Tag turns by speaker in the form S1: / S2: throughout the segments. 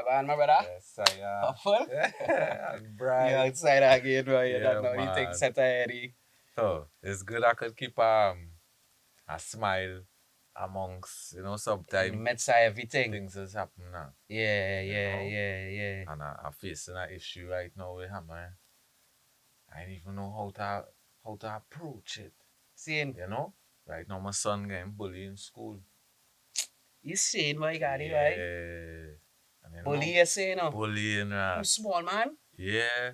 S1: on, my brother?
S2: Yes, I am.
S1: Full?
S2: And
S1: You
S2: bright.
S1: outside again, boy. You
S2: Yeah,
S1: don't know anything
S2: man.
S1: set already.
S2: So it's good I could keep a smile amongst,
S1: In the
S2: sometimes
S1: midst of everything.
S2: things has happened now,
S1: Yeah,
S2: you
S1: yeah,
S2: know.
S1: yeah, yeah.
S2: And I'm facing an issue right now with him, man. I don't even know how to approach it,
S1: Seeing,
S2: you know. Right now my son getting bullied in school.
S1: you seeing what you got it, right?
S2: Yeah. And
S1: Bully, you say, no?
S2: bullying
S1: You
S2: rat.
S1: small, man?
S2: Yeah.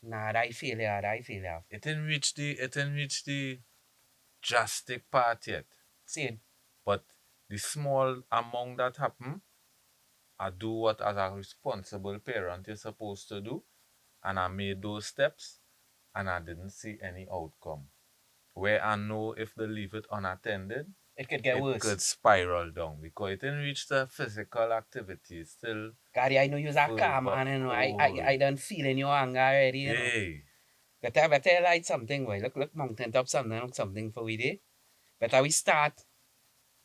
S1: Nah, I feel you, I feel you.
S2: It didn't reach the drastic part yet.
S1: Seeing,
S2: But the small amount that happen, I do what as a responsible parent you're supposed to do. And I made those steps and I didn't see any outcome. Where I know if they leave it unattended,
S1: it could get
S2: it
S1: worse.
S2: could spiral down because it didn't reach the physical activity. It's still
S1: Gary, I know you're a calm
S2: verbal.
S1: man, and
S2: Oh,
S1: I done feeling your anger already.
S2: hey,
S1: Better like something, boy. Look, mountain top something for we day. Better we start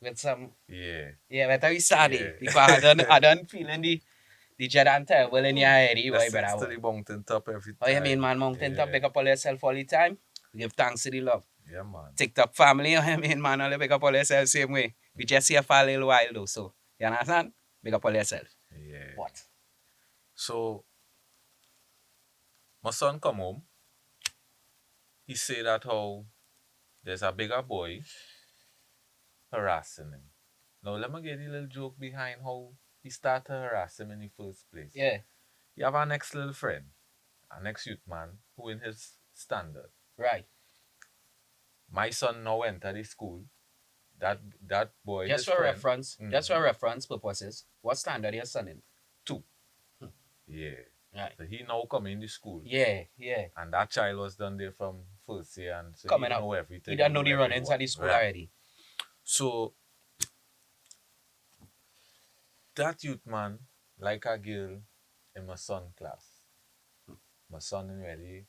S1: with some,
S2: yeah,
S1: yeah, better we start
S2: yeah.
S1: it. Because I done feeling the dread and terrible in your head, boy,
S2: Lessons
S1: better
S2: to
S1: boy.
S2: the mountain top every
S1: Oh, you mean,
S2: time.
S1: man, mountain top,
S2: Yeah,
S1: big up all yourself all the time. Give thanks to the love.
S2: yeah, man.
S1: TikTok family, oh, you mean, man, all big up all yourself same way. We just here for a little while, though, so, you understand? Big up all yourself.
S2: Yeah.
S1: What?
S2: So my son come home. He say that how there's a bigger boy harassing him. Now let me get a little joke behind how he started to harass him in the first place.
S1: Yeah,
S2: He have an ex little friend, an ex youth man, who in his standard.
S1: right.
S2: My son now enter the school. That boy,
S1: Just
S2: his
S1: for
S2: friend,
S1: reference, just for reference purposes, what standard your son in?
S2: two.
S1: Hmm.
S2: Yeah.
S1: Right.
S2: So he now come in the school.
S1: Yeah, yeah.
S2: And that child was done there from first year and so he
S1: Coming up.
S2: know everything.
S1: You don't know
S2: Know
S1: the run inside
S2: everyone.
S1: the school
S2: Yeah.
S1: already.
S2: So that youth man, like a girl in my son class. My son in really,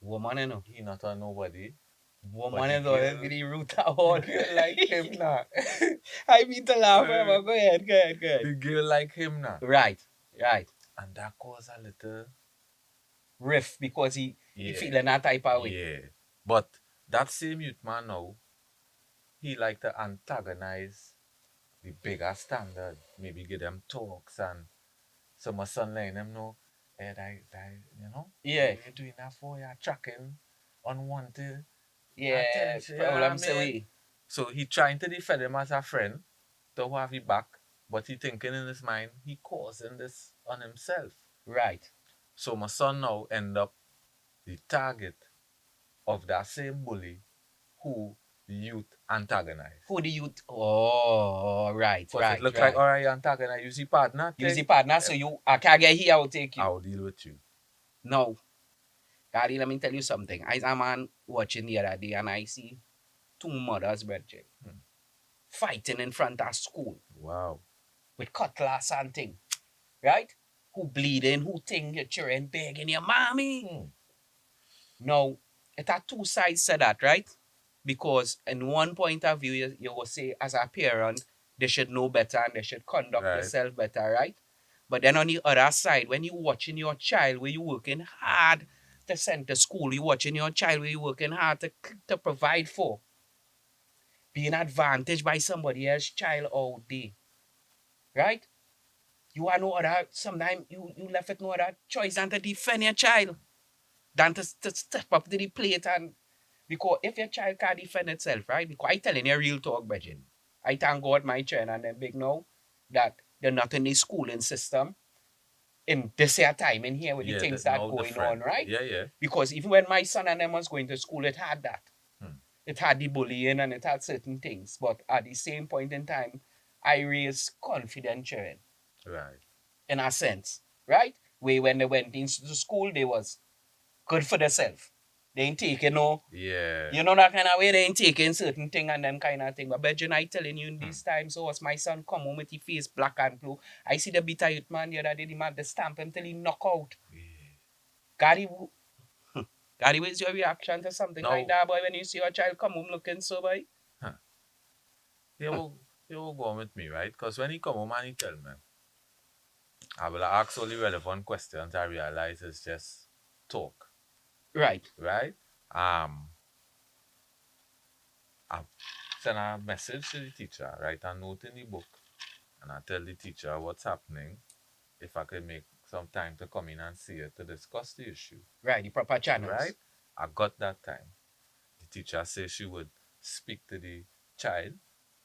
S1: Woman, you know.
S2: he not a nobody.
S1: Woman
S2: the
S1: is always
S2: girl,
S1: the root of all.
S2: the girl like him now.
S1: I mean to laugh, but go ahead, go ahead, go ahead.
S2: The girl like him now.
S1: Right, right.
S2: And that caused a little,
S1: Riff because he
S2: yeah,
S1: feeling that type of way.
S2: yeah. But that same youth man now, he like to antagonize the bigger standard. Maybe give them talks and so my son letting them know, hey,
S1: Yeah,
S2: what you doing that for? You're attracting unwanted
S1: yeah.
S2: attention.
S1: Problem say we.
S2: So he trying to defend him as a friend to have it back, but he thinking in his mind he causing this on himself.
S1: Right.
S2: So my son now end up the target of that same bully who the youth antagonize.
S1: Who the youth? Oh, right,
S2: Because
S1: right,
S2: it look
S1: right.
S2: like, all right, you antagonize, you see partner
S1: Use the
S2: thing,
S1: partner, so I can't get here, I will take you.
S2: I'll deal with you.
S1: No. Gary, let me tell you something. I a man watching the other day and I see two mothers, brethren, fighting in front of school
S2: Wow.
S1: with cutlass and thing. Right? Who bleeding, who think your children begging your mommy. Now, it had two sides to that, right? Because in one point of view, you will say as a parent, they should know better and they should conduct
S2: Right.
S1: themselves better, right? But then on the other side, when you're watching your child, where you're working hard to send to school, you're watching your child where you're working hard to provide for, being advantaged by somebody else's child all day, right? You are no other, sometimes you left with no other choice than to defend your child, than to step up to the plate and because if your child can't defend itself, right? Because I telling you real talk, Bridget. I thank God my children and them big now that they're not in the schooling system in this year time in here with the things that going on, right?
S2: Yeah, yeah.
S1: Because even when my son and them was going to school, it had that. It had the bullying and it had certain things. But at the same point in time, I raised confident children.
S2: Right.
S1: In a sense, right? Where when they went into school, they was good for themselves. They ain't taking no,
S2: Yeah.
S1: you know that kind of way, they ain't taking certain thing and them kind of thing. But Benjamin, I telling you in these times, so as my son come home with his face black and blue, I see the bitter youth man the other day, the man, the stamp him till he knock out. Gary, Gary, what's your reaction to something like that, boy, when you see your child come home looking so, boy?
S2: He will go on with me, right? Because when he come home and he tell me, I will ask all the relevant questions. I realize it's just talk,
S1: Right,
S2: right? I send a message to the teacher, write a note in the book, and I tell the teacher what's happening. If I could make some time to come in and see her to discuss the issue,
S1: right, the proper
S2: right?
S1: channels.
S2: I got that time. The teacher says she would speak to the child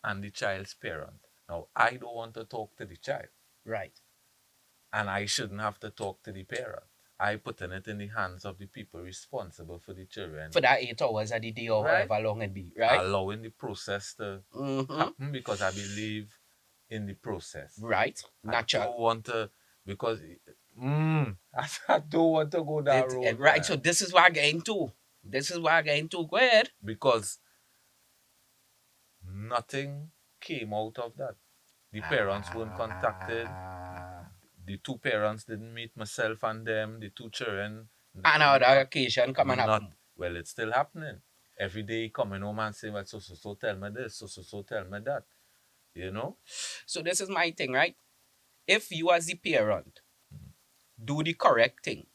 S2: and the child's parent. Now, I don't want to talk to the child,
S1: Right.
S2: and I shouldn't have to talk to the parent. I putting it in the hands of the people responsible for the children,
S1: For that 8 hours of the day or
S2: right?
S1: however long it be, right?
S2: Allowing the process to
S1: Mm-hmm.
S2: happen because I believe in the process.
S1: Right.
S2: I
S1: Natural.
S2: don't want to because I don't want to go that road,
S1: Right. So
S2: man.
S1: this is what I get into. This is what I get into. Go ahead.
S2: Because nothing came out of that. The parents weren't contacted.
S1: Ah.
S2: The two parents didn't meet myself and them. The two children,
S1: Another occasion come and
S2: not
S1: happen.
S2: well. It's still happening. Every day coming home and saying, "Well, so tell me this, so tell me that." You know.
S1: So this is my thing, right? If you as the parent do the correct thing,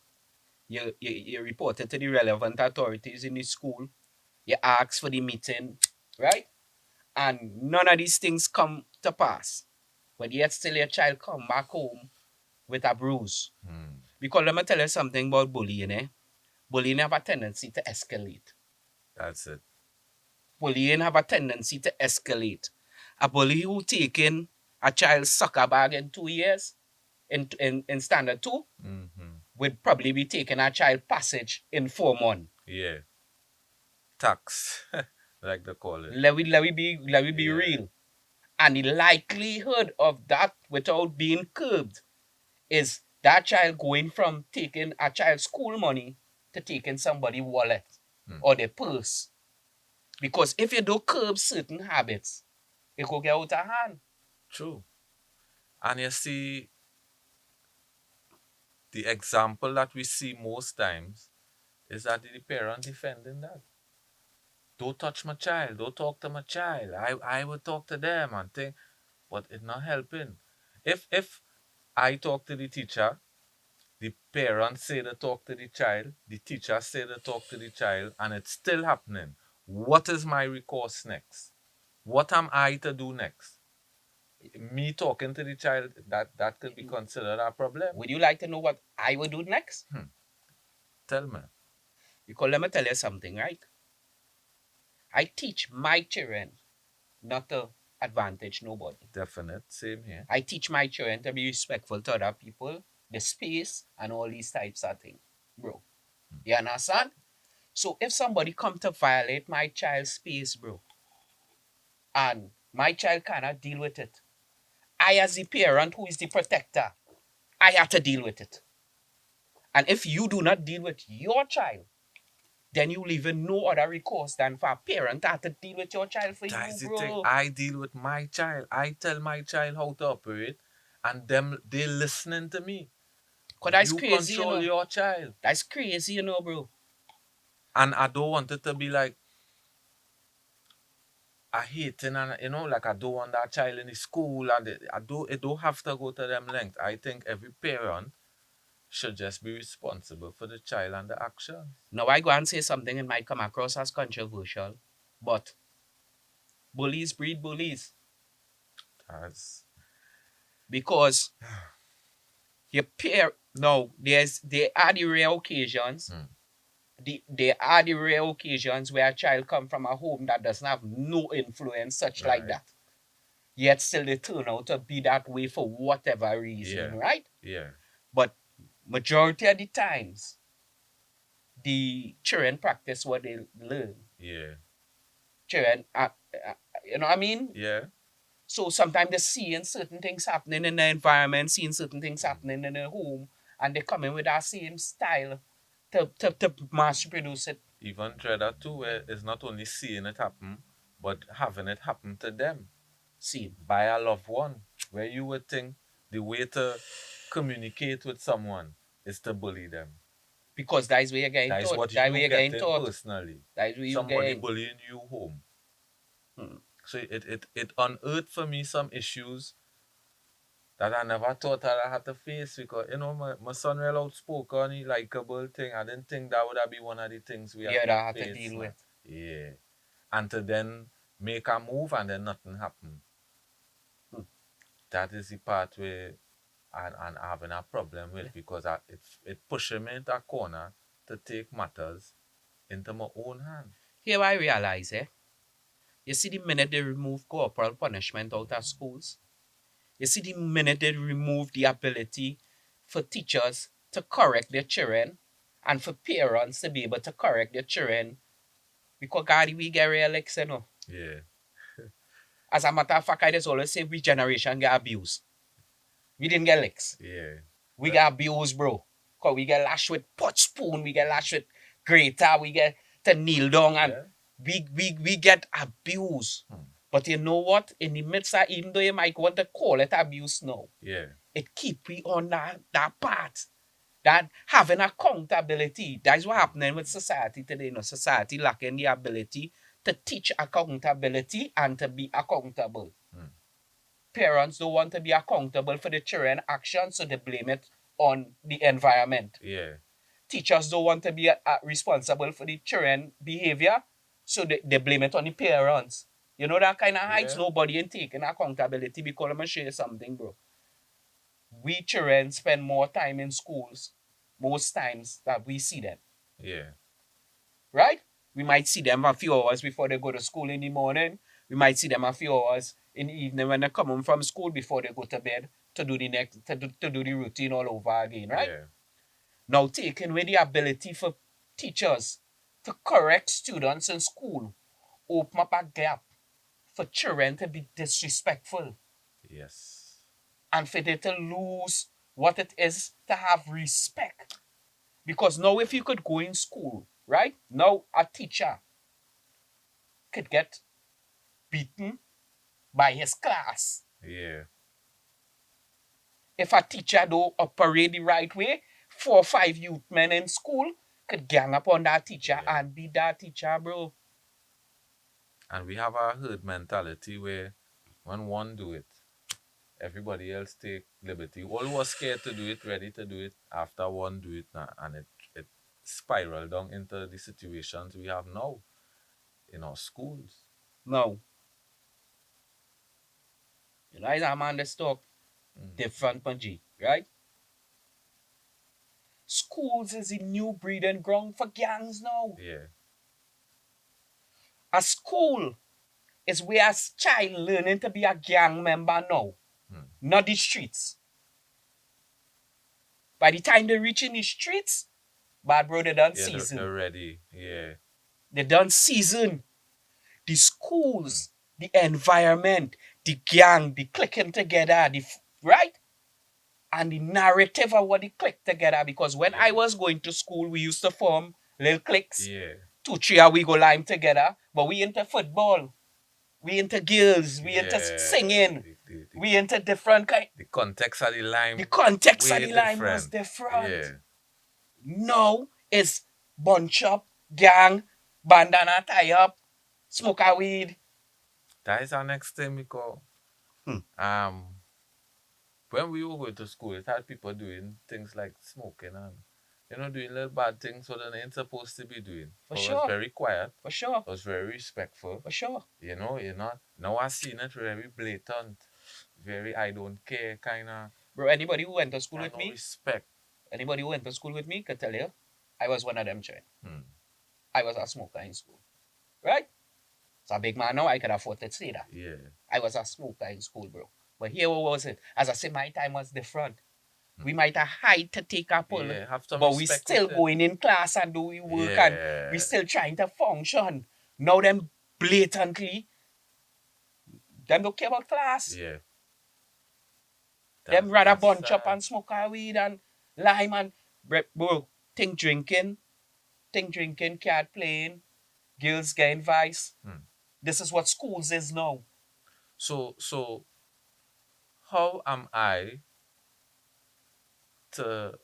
S1: you report it to the relevant authorities in the school, you ask for the meeting, right? And none of these things come to pass. But yet still your child come back home with a bruise.
S2: Hmm.
S1: Because let me tell you something about bullying, eh? Bullying have a tendency to escalate.
S2: That's it.
S1: Bullying have a tendency to escalate. A bully who taken a child's soccer bag in 2 years in standard two
S2: Mm-hmm.
S1: would probably be taking a child passage in 4 months.
S2: Yeah. Tax, like they call it.
S1: Let we be
S2: Yeah.
S1: real. And the likelihood of that without being curbed is that child going from taking a child's school money to taking somebody's wallet
S2: Hmm.
S1: or their purse. Because if you don't curb certain habits, it could get out of hand.
S2: True. And you see, the example that we see most times is that the parent defending that. Don't touch my child. Don't talk to my child. I will talk to them and think, but it's not helping. If I talk to the teacher, the parents say to talk to the child, the teacher say to talk to the child, and it's still happening. What is my recourse next? What am I to do next? Me talking to the child, that could be considered a problem.
S1: Would you like to know what I would do next?
S2: Hmm. Tell me.
S1: Because let me tell you something, right? I teach my children not to advantage nobody.
S2: Definite. Same here.
S1: I teach my children to be respectful to other people, the space, and all these types of things, bro. You understand? So if somebody come to violate my child's space, bro, and my child cannot deal with it, I as the parent who is the protector, I have to deal with it. And if you do not deal with your child, then you leave in no other recourse than for a parent to have to deal with your child for you,
S2: That's the thing.
S1: bro.
S2: I deal with my child. I tell my child how to operate, and them they listening to me.
S1: Cause that's
S2: You
S1: crazy,
S2: control your child,
S1: That's crazy, bro.
S2: and I don't want it to be like I hating and like I don't want that child in the school, and I do. It don't have to go to them length. I think every parent should just be responsible for the child and the actions.
S1: Now I go and say something, it might come across as controversial, but bullies breed bullies.
S2: That's
S1: Because your pair no, there are the rare occasions.
S2: hmm,
S1: There are the rare occasions where a child come from a home that doesn't have no influence such like
S2: right.
S1: that. Yet still they turn out to be that way for whatever reason,
S2: Yeah,
S1: right?
S2: yeah,
S1: But majority of the times, the children practice what they learn.
S2: yeah,
S1: Children, you know what I mean?
S2: yeah.
S1: So sometimes they're seeing certain things happening in the environment, seeing certain things happening in the home, and they come in with that same style to mass produce it.
S2: Even Dreader too, where it's not only seeing it happen, but having it happen to them
S1: See,
S2: by a loved one, where you would think the way to communicate with someone is to bully them.
S1: because that's where you're getting
S2: That is
S1: taught.
S2: what
S1: That's where
S2: you
S1: you're
S2: get
S1: getting
S2: in
S1: taught.
S2: personally.
S1: That's where you're
S2: Somebody
S1: getting.
S2: bullying you home.
S1: Hmm.
S2: So it unearthed for me some issues that I never thought that I had to face because my son real outspoken, he likable thing. I didn't think that would have be one of the things we have
S1: Yeah,
S2: to
S1: that I had to
S2: face
S1: deal
S2: now.
S1: with.
S2: Yeah. And to then make a move and then nothing happen.
S1: Hmm.
S2: That is the part where and having a problem with because it pushes me into a corner to take matters into my own hand.
S1: Here I realize, you see the minute they remove corporal punishment out of schools, you see the minute they remove the ability for teachers to correct their children and for parents to be able to correct their children, because God, we get real you know.
S2: Yeah,
S1: As a matter of fact, I just always say we generation get abused. We didn't get licks.
S2: yeah,
S1: We get abused, bro. Cause we get lashed with pot spoon, we get lashed with grater, we get to kneel down and
S2: yeah.
S1: we get abused.
S2: Hmm.
S1: But you know what? In the midst of, even though you might want to call it abuse now,
S2: Yeah,
S1: it keep we on that path. That having accountability. That's what happening with society today. You know, society lacking the ability to teach accountability and to be accountable.
S2: hmm.
S1: Parents don't want to be accountable for the children actions, so they blame it on the environment.
S2: Yeah,
S1: Teachers don't want to be responsible for the children behavior, so they blame it on the parents. You know that kind of heights,
S2: yeah,
S1: nobody in taking accountability, because I'm gonna show you something, bro. We children spend more time in schools most times that we see them,
S2: yeah,
S1: right? We might see them a few hours before they go to school in the morning. We might see them a few hours in the evening when they're coming from school before they go to bed to do the next to do the routine all over again, right?
S2: yeah,
S1: Now taking away the ability for teachers to correct students in school, open up a gap for children to be disrespectful
S2: yes,
S1: and for them to lose what it is to have respect. Because now if you could go in school, right? Now a teacher could get beaten by his class.
S2: yeah,
S1: If a teacher don't operate the right way, 4 or 5 youth men in school could gang up on that teacher
S2: yeah.
S1: and beat that teacher, bro.
S2: And we have a herd mentality where when one do it, everybody else take liberty. All was scared to do it, ready to do it after one do it, and it spiral down into the situations we have now in our schools.
S1: No. You know, as a man that's talk
S2: Mm.
S1: different from G, right? Schools is a new breeding ground for gangs now.
S2: Yeah,
S1: A school is where a child learning to be a gang member now,
S2: mm.
S1: not the streets. By the time they reach in the streets, bad bro, they done
S2: Yeah,
S1: season.
S2: they're ready. Yeah,
S1: They done season. The
S2: mm.
S1: schools, the environment, the gang, the clicking together, right? And the narrative of what they click together. Because when I
S2: Yeah,
S1: was going to school, we used to form little cliques.
S2: yeah,
S1: 2, 3 and we go lime together. But we into football. We into girls. We into
S2: yeah.
S1: singing. We into different kind.
S2: The context of the
S1: The
S2: line
S1: context of
S2: way
S1: the line was
S2: different.
S1: different.
S2: Yeah,
S1: Now it's bunch up, gang, bandana tie up, smoke a weed.
S2: that is our next thing because
S1: Hmm.
S2: um when we were going to school, it had people doing things like smoking and doing little bad things what they ain't supposed to be doing.
S1: For
S2: But it was
S1: sure.
S2: very quiet.
S1: For sure.
S2: It was very respectful.
S1: For sure.
S2: You're not now I seen it very blatant, very I don't care
S1: Bro, anybody who went to school
S2: kind
S1: with
S2: of no
S1: me,
S2: respect.
S1: anybody who went to school with me could tell you, I was one of them children.
S2: Hmm.
S1: I was a smoker in school. Right? So a big man now, I could afford to say that.
S2: Yeah.
S1: I was a smoker in school, bro. But here what was it? As I said, my time was different.
S2: Hmm.
S1: We might have hide to take a pull,
S2: Yeah, have some
S1: but we
S2: respect
S1: still
S2: with it.
S1: going in class and doing work and we
S2: Yeah.
S1: still trying to function. Now them blatantly, them don't care about class.
S2: Yeah.
S1: Them rather
S2: That's
S1: bunch up
S2: sad.
S1: and smoke a weed and lime and bro, think drinking, card playing, girls getting vice.
S2: Hmm.
S1: This is what schools is now.
S2: So how am I to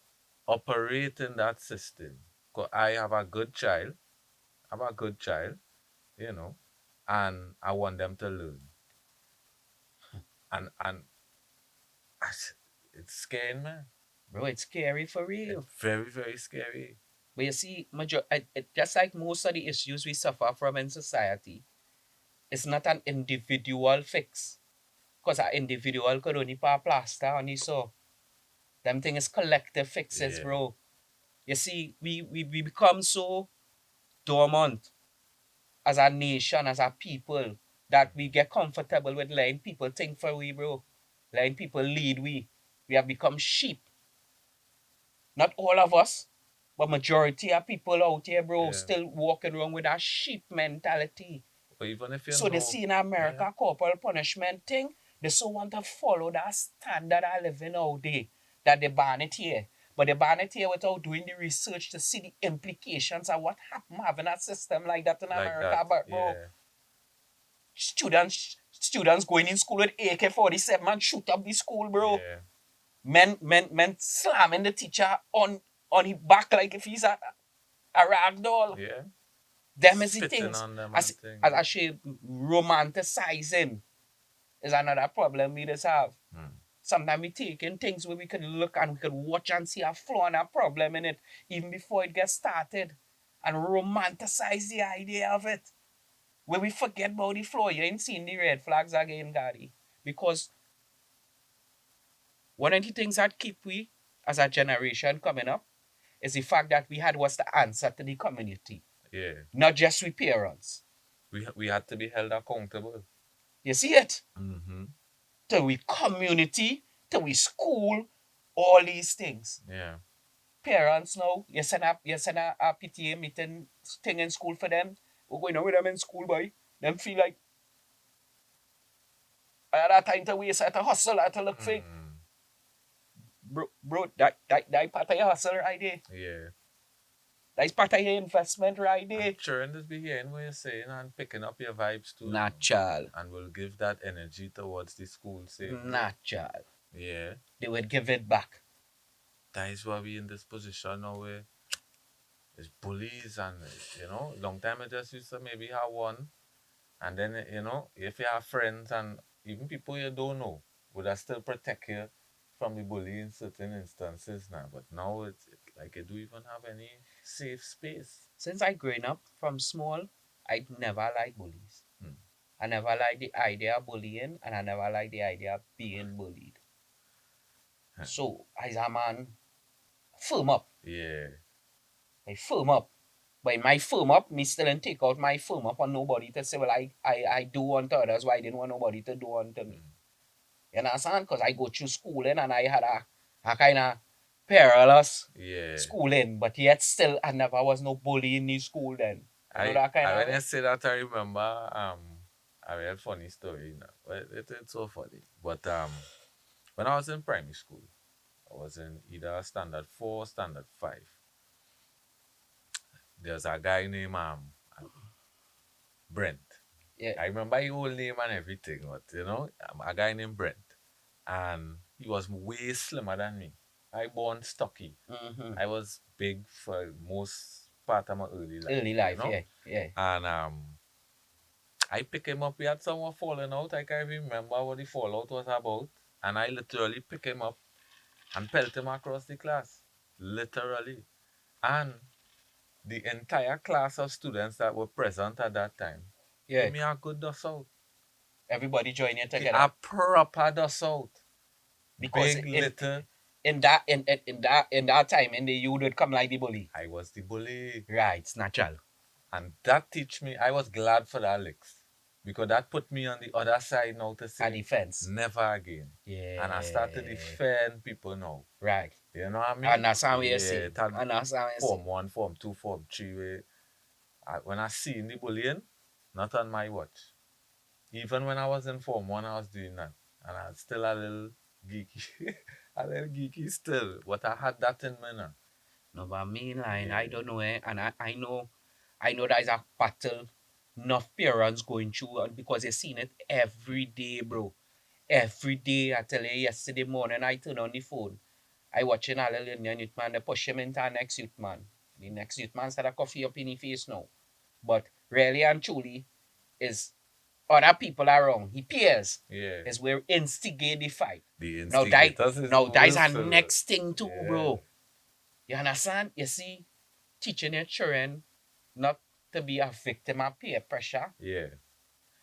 S2: operate in that system? Because I have a good child, I'm a good child, you know, and I want them to learn. And It's scary, man.
S1: Bro, it's scary for
S2: It's
S1: real.
S2: very, very scary.
S1: But you see, just like most of the issues we suffer from in society, it's not an individual fix. Because an individual could only put a plaster on his so. Them thing is collective fixes,
S2: Yeah.
S1: bro. You see, we become so dormant as a nation, as a people, that we get comfortable with letting people think for we, bro. Letting people lead we. We have become sheep. Not all of us, but majority of people out here, bro,
S2: Yeah.
S1: still walking around with that sheep mentality.
S2: But even if you
S1: So they
S2: know,
S1: see in
S2: yeah,
S1: America corporal punishment thing, they so want to follow that standard of living out there that they ban it here. But they ban it here without doing the research to see the implications of what happened having a system like that in
S2: like
S1: America.
S2: that,
S1: But bro,
S2: yeah,
S1: students going in school with AK-47 and shoot up the school, bro.
S2: yeah,
S1: Men slamming the teacher on his back like if he's a rag doll.
S2: yeah,
S1: Them is the
S2: spitting
S1: things.
S2: on them
S1: As
S2: and thing.
S1: as actually romanticizing is another problem we just have.
S2: Hmm.
S1: Sometimes we taking things where we can look and we can watch and see a flaw and a problem in it even before it gets started and romanticize the idea of it. Where we forget about the flaw. You ain't seen the red flags again, Gaddy. Because one of the things that keep we as a generation coming up is the fact that we had was the answer to the community,
S2: Yeah,
S1: not just we parents.
S2: we had to be held accountable.
S1: You see it?
S2: Mm-hmm.
S1: To we community, to we school, all these things.
S2: Yeah,
S1: Parents now, you send a PTA meeting thing in school for them. We're going on with them in school, boy. Them feel like I had that time to waste, I had to hustle, I had to look for.
S2: mm.
S1: Bro, that part of your hustle right there.
S2: Yeah.
S1: That's part of your investment right
S2: And
S1: there.
S2: children just be hearing what you're saying and picking up your vibes too, you know,
S1: Natural.
S2: and will give that energy towards the school same way.
S1: Natural.
S2: Yeah,
S1: They would give it back.
S2: that is why we in this position now where it's bullies and long time I just used to maybe have one. And then, if you have friends and even people you don't know, would I still protect you from the bully in certain instances now? But now it's like you don't even have any safe space.
S1: Since I growing up from small, I never liked bullies.
S2: Hmm.
S1: I never liked the idea of bullying and I never liked the idea of being bullied.
S2: Huh.
S1: So as a man, firm up.
S2: Yeah.
S1: I firm up. But in my firm up, me still and take out my firm up on nobody to say, well, I do unto others why I didn't want nobody to do unto me.
S2: Hmm.
S1: You understand? Because I go through schooling and I had a kind of perilous
S2: Yeah.
S1: schooling, but yet still I never was no bully in the school then. You know that kind
S2: I
S1: of
S2: when
S1: way?
S2: I say that I remember a real funny story, Well, it's so funny. But when I was in primary school, I was in either standard four or standard five. There's a guy named Brent.
S1: Yeah.
S2: I remember his whole name and everything, but a guy named Brent. And he was way slimmer than me. I born stocky.
S1: Mm-hmm.
S2: I was big for most part of my early life,
S1: Early life, yeah, yeah.
S2: And I pick him up. We had someone falling out. I can't remember what the fallout was about. And I literally pick him up and pelt him across the class. Literally. And the entire class of students that were present at that time
S1: Yeah.
S2: give me a good dust out.
S1: Everybody join in
S2: A
S1: together.
S2: proper dust out.
S1: Because
S2: Big, little.
S1: in that time in the you would come like the bully.
S2: I was the bully.
S1: Right, it's natural.
S2: And that teach me, I was glad for that licks. Because that put me on the other side now to
S1: A
S2: say,
S1: defense.
S2: never again.
S1: Yeah.
S2: And I started to defend people now.
S1: Right.
S2: You know what I mean?
S1: And that's how you
S2: Yeah,
S1: see.
S2: it had
S1: And that's how you
S2: Form
S1: see.
S2: 1, Form 2, Form 3. When I seen the bullying, not on my watch. Even when I was in Form 1, I was doing that. And I was still a little geeky. A little geeky still. But I had that in me now.
S1: No, but me line,
S2: Yeah.
S1: I don't know, and I know there's a battle enough parents going through because they seen it every day, bro. Every day. I tell you, yesterday morning I turn on the phone. I watching a little Indian youth man, they push him into a next youth man. The next youth man said a coffee up in his face now. But really and truly is other people around, he peers,
S2: Yeah.
S1: is where instigate the fight.
S2: The
S1: Now that
S2: instigators is the
S1: now that is a
S2: worst for that.
S1: next thing too,
S2: Yeah.
S1: bro. You understand? You see, teaching your children not to be a victim of peer pressure,
S2: Yeah.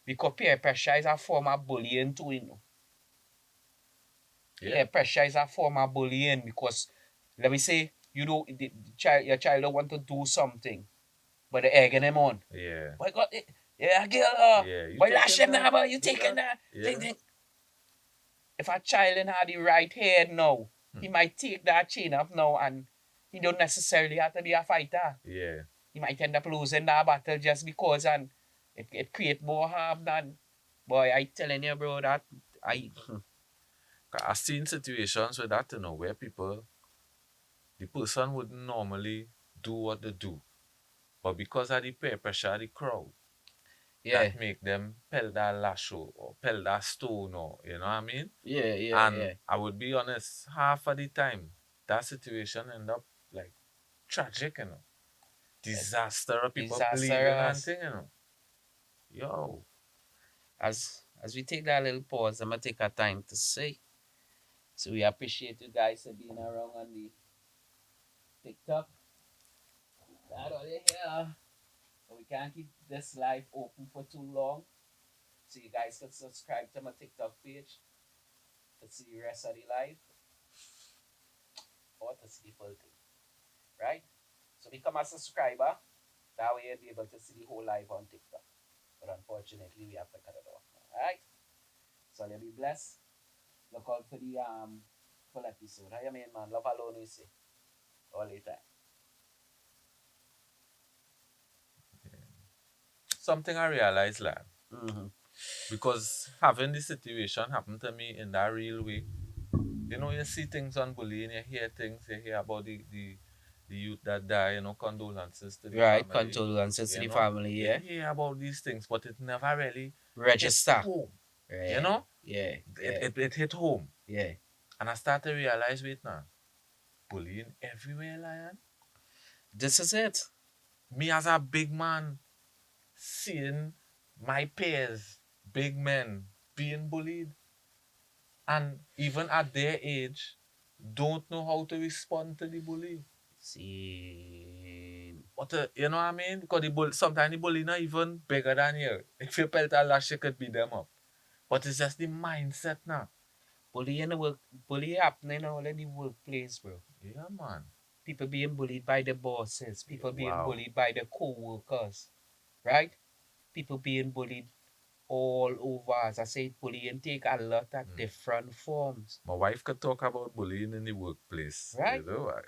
S1: because peer pressure is a form of bullying too, you know.
S2: Yeah.
S1: Peer pressure is a form of bullying because let me say you know the child your child don't want to do something, but they're egging him on.
S2: Yeah.
S1: Boy got it, yeah, girl,
S2: Yeah. You
S1: boy lash
S2: taking
S1: him now,
S2: that?
S1: boy, you
S2: Do
S1: taking
S2: that?
S1: that.
S2: Yeah.
S1: If a child in had the right head now, he
S2: Hmm.
S1: might take that chain up now and he don't necessarily have to be a fighter.
S2: Yeah.
S1: He might end up losing that battle just because and it create more harm than boy, I telling you bro that I
S2: 'Cause I've seen situations with that, where the person wouldn't normally do what they do. But because of the peer pressure of the crowd,
S1: yeah,
S2: that make them pelt that lash or pelt that stone or you know what I mean?
S1: yeah, yeah,
S2: And
S1: yeah.
S2: I would be honest, half of the time that situation end up like tragic. Disaster of people bleeding and
S1: Disastrous.
S2: thing. Yo.
S1: As we take that little pause, I'm gonna take our time to say. So we appreciate you guys for being around on the TikTok. That all you hear. But we can't keep this live open for too long. So you guys can subscribe to my TikTok page to see the rest of the live or to see the full thing. Right? So become a subscriber. That way you'll be able to see the whole live on TikTok. But unfortunately we have to cut it off now. Alright? So you'll be blessed. Look out for the full episode. How you mean man? Love alone you say. All the time.
S2: Something I realized, lad,
S1: Mm-hmm.
S2: because having this situation happen to me in that real way, you see things on bullying, you hear things, you hear about the youth that die, condolences to the
S1: Right,
S2: family,
S1: condolences to
S2: you
S1: the
S2: know.
S1: family,
S2: You
S1: yeah.
S2: hear about these things, but it never really hit
S1: Register.
S2: home, you
S1: Yeah,
S2: know.
S1: yeah,
S2: It,
S1: yeah,
S2: it, it hit home.
S1: yeah.
S2: And I start to realize, wait now, bullying everywhere, lion.
S1: This is it.
S2: Me as a big man, seeing my peers, big men, being bullied, and even at their age, don't know how to respond to the bully.
S1: See,
S2: You know what I mean? Because sometimes the bully not even bigger than you. If you pelt a lash, you could beat them up. But it's just the mindset now.
S1: bully in the work, bully happening all in the workplace, bro.
S2: Yeah, man.
S1: People being bullied by the bosses.
S2: Yeah,
S1: People being
S2: wow.
S1: bullied by the co-workers, right? People being bullied all over. As I say, bullying take a lot of
S2: Mm.
S1: different forms,
S2: My wife could talk about bullying in the workplace.
S1: right?
S2: You know?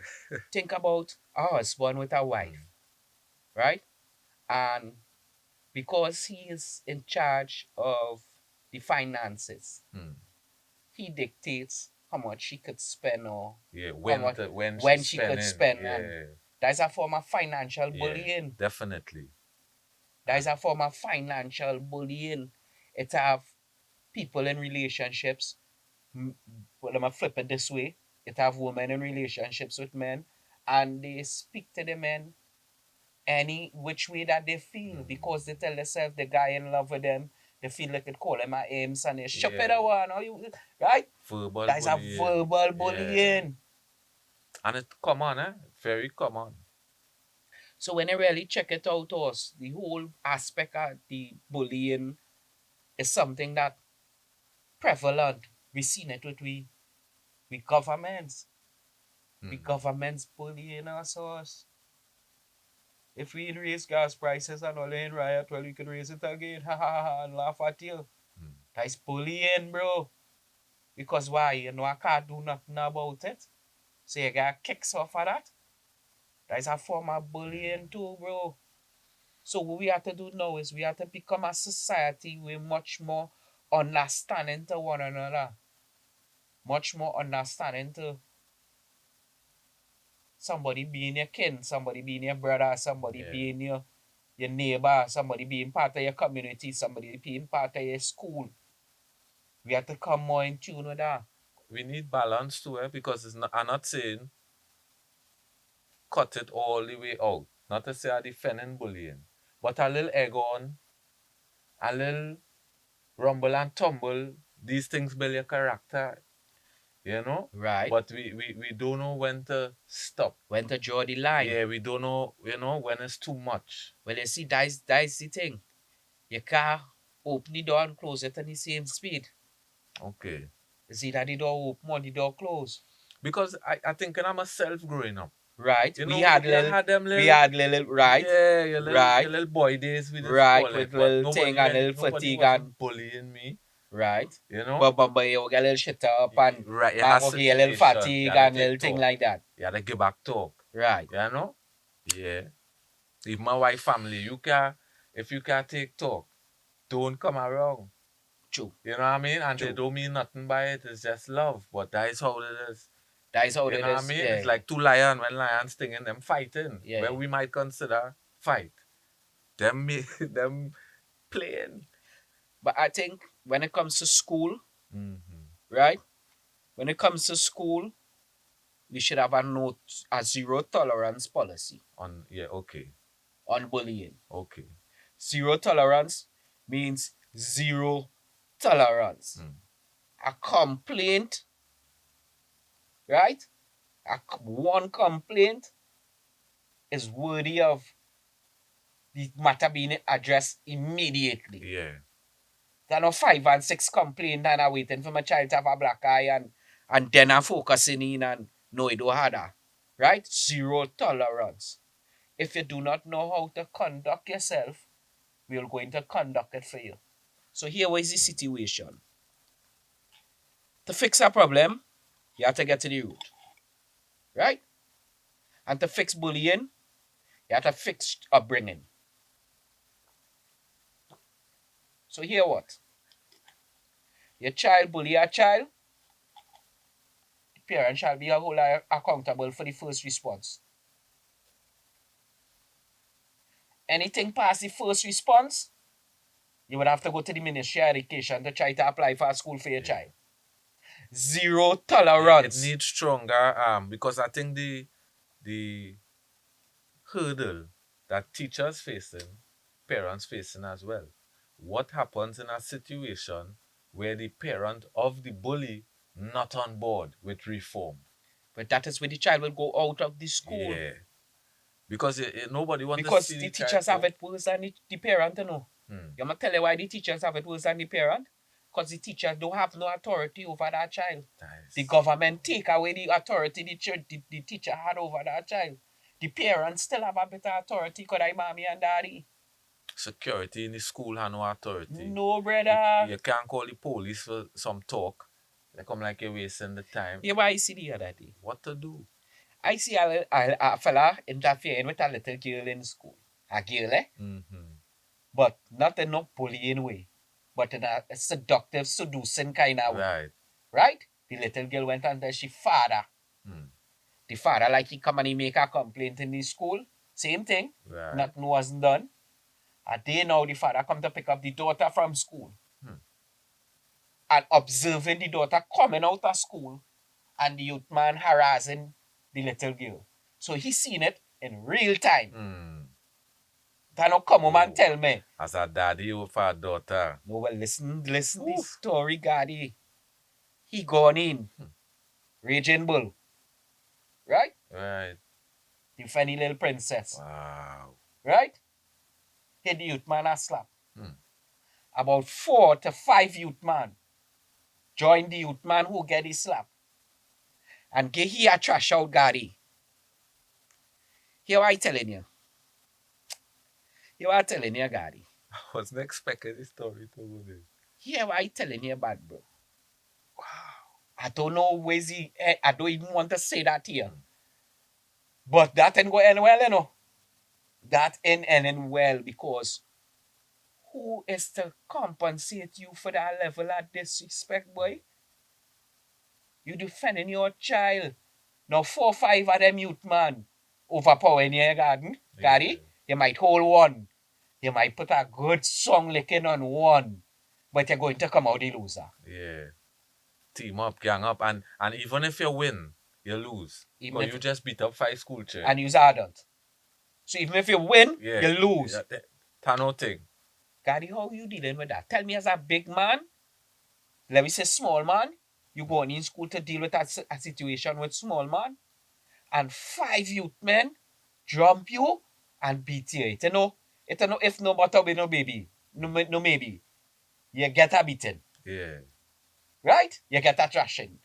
S1: Think about a husband with a
S2: Mm.
S1: wife, right? And because he is in charge of the finances,
S2: Mm.
S1: he dictates how much she could spend or
S2: Yeah,
S1: how much
S2: when
S1: when
S2: she's
S1: she could
S2: spending.
S1: spend, and
S2: Yeah,
S1: that's a form of financial
S2: yeah,
S1: bullying.
S2: definitely.
S1: That is a form of financial bullying. It have people in relationships. Well, I'm gonna flip it this way. It have women in relationships with men, and they speak to the men any which way that they feel
S2: Mm.
S1: because they tell themselves the guy in love with them. They feel like it call him a aims and they shop it
S2: Yeah,
S1: one or you right.
S2: verbal
S1: That is a
S2: bullying.
S1: verbal
S2: Yeah,
S1: bullying.
S2: and it's common, very common.
S1: So when I really check it out, us the whole aspect of the bullying is something that prevalent. We seen it with we governments. We
S2: Mm.
S1: governments bullying us. If we raise gas prices and all in riot, well we could raise it again. Ha ha ha and laugh at you.
S2: Mm.
S1: That's bullying, bro. Because why? You know I can't do nothing about it. So you got kicks off of that. That's a form of bullying
S2: Mm.
S1: too, bro. So what we have to do now is we have to become a society with much more understanding to one another. Much more understanding to somebody being your kin, somebody being your brother, somebody
S2: Yeah,
S1: being your neighbor, somebody being part of your community, somebody being part of your school. We have to come more in tune with that.
S2: we need balance too, because I'm not saying cut it all the way out. Not to say I defending bullying, but a little egg on, a little. rumble and tumble, these things build your character, you know.
S1: Right.
S2: But we don't know when to stop.
S1: When to draw the line.
S2: Yeah, we don't know, when it's too much.
S1: Well, you see, that's the thing. You can't open the door and close it at the same speed.
S2: Okay.
S1: You see that the door open or the door close.
S2: Because I think when I'm myself growing up,
S1: Right.
S2: you
S1: We
S2: know,
S1: had
S2: you
S1: little,
S2: had them
S1: we
S2: little,
S1: had little, right,
S2: yeah,
S1: right,
S2: your little boy days, we just
S1: right,
S2: call
S1: with
S2: it. But
S1: little thing and little
S2: nobody
S1: fatigue
S2: wasn't
S1: and
S2: bullying me,
S1: right.
S2: you know.
S1: But you get a little shit up and
S2: Right, you had
S1: bang okay, a little
S2: situation, you
S1: fatigue
S2: had to
S1: and
S2: take
S1: little thing
S2: talk,
S1: like that.
S2: you had to give back talk,
S1: Right.
S2: you know. Yeah. If my wife family, if you can take talk, don't come around.
S1: True.
S2: You know what I mean? And they
S1: True.
S2: don't mean nothing by it. It's just love. But that is how it is.
S1: That is how
S2: You
S1: it
S2: know what I
S1: is.
S2: mean?
S1: Yeah.
S2: It's like two lions when lions stinging them fighting.
S1: Yeah.
S2: Where we might consider fight. Them them playing.
S1: But I think when it comes to school,
S2: Mm-hmm.
S1: right? When it comes to school, we should have a zero tolerance policy
S2: Okay.
S1: on bullying.
S2: Okay.
S1: Zero tolerance means zero tolerance.
S2: Mm.
S1: A complaint, right? One complaint is worthy of the matter being addressed immediately.
S2: Yeah.
S1: There are no 5 and 6 complaints and I'm waiting for my child to have a black eye and then I'm focusing in and no, it don't have that. Right? Zero tolerance. If you do not know how to conduct yourself, we're going to conduct it for you. So here was the situation. To fix a problem, you have to get to the root. Right? And to fix bullying, you have to fix upbringing. So here what? Your child bully a child, the parent shall be accountable for the first response. Anything past the first response, you would have to go to the Ministry of Education to try to apply for a school for your child. Zero
S2: It
S1: tolerance.
S2: needs stronger because I think the hurdle that teachers facing, parents facing as well. What happens in a situation where the parent of the bully not on board with reform?
S1: But that is where the child will go out of the school.
S2: Yeah. Because nobody wants to
S1: Because
S2: see
S1: the
S2: the child
S1: teachers have
S2: go.
S1: it worse than the parent, you know.
S2: Hmm.
S1: You must tell you why the teachers have it worse than the parent. Because the teachers don't have no authority over that child.
S2: Nice.
S1: The government take away the authority the teacher had over that child. The parents still have a bit of authority because I mommy and daddy.
S2: Security in the school have no authority.
S1: No, brother.
S2: You can't call the police for some talk. They come like you're wasting the time.
S1: Yeah, why I see the other day?
S2: What to do?
S1: I see a fella interfering with a little girl in school. A girl, eh?
S2: Mm-hmm.
S1: But not in no bullying way. But in a seductive, seducing kind of way.
S2: Right.
S1: Right? The little girl went and tell she father.
S2: Hmm.
S1: The father, like he come and he make a complaint in the school. Same thing.
S2: Right.
S1: Nothing wasn't done. A day now, the father come to pick up the daughter from school.
S2: Hmm.
S1: And observing the daughter coming out of school and the youth man harassing the little girl. So he seen it in real time.
S2: Hmm.
S1: Then now come home and tell me.
S2: As a daddy over a daughter.
S1: No, well, listen this story, Gaddy. He gone in. Raging Bull. Right?
S2: Right.
S1: The funny little princess.
S2: Wow.
S1: Right? Hit the youth man a slap.
S2: Hmm.
S1: About 4 to 5 youth man join the youth man who get his slap. And get here a trash out Gaddy. Here what I telling you. Here what I telling you, Gaddy.
S2: I wasn't expecting this story to go there.
S1: Here what I telling you bad, bro.
S2: Wow.
S1: I don't know where's he. I don't even want to say that here. But that ain't go end well, you know. That ain't ending well because who is to compensate you for that level of disrespect, boy? You defending your child. Now 4 5 of them youth man overpowering your garden. Gary, you might hold one. You might put a good song licking on one. But you're going to come out the loser.
S2: Yeah. Team up, gang up, and even if you win, you lose. But you just beat up 5 school children.
S1: And you're adult. So even if you win, you lose.
S2: That no thing.
S1: Gary, how you dealing with that? Tell me as a big man, let me say small man, you going in school to deal with a situation with small man, and five youth men jump you and beat you. It know if no butter with no baby, no maybe, you get a beating,
S2: Yeah.
S1: right? You get a thrashing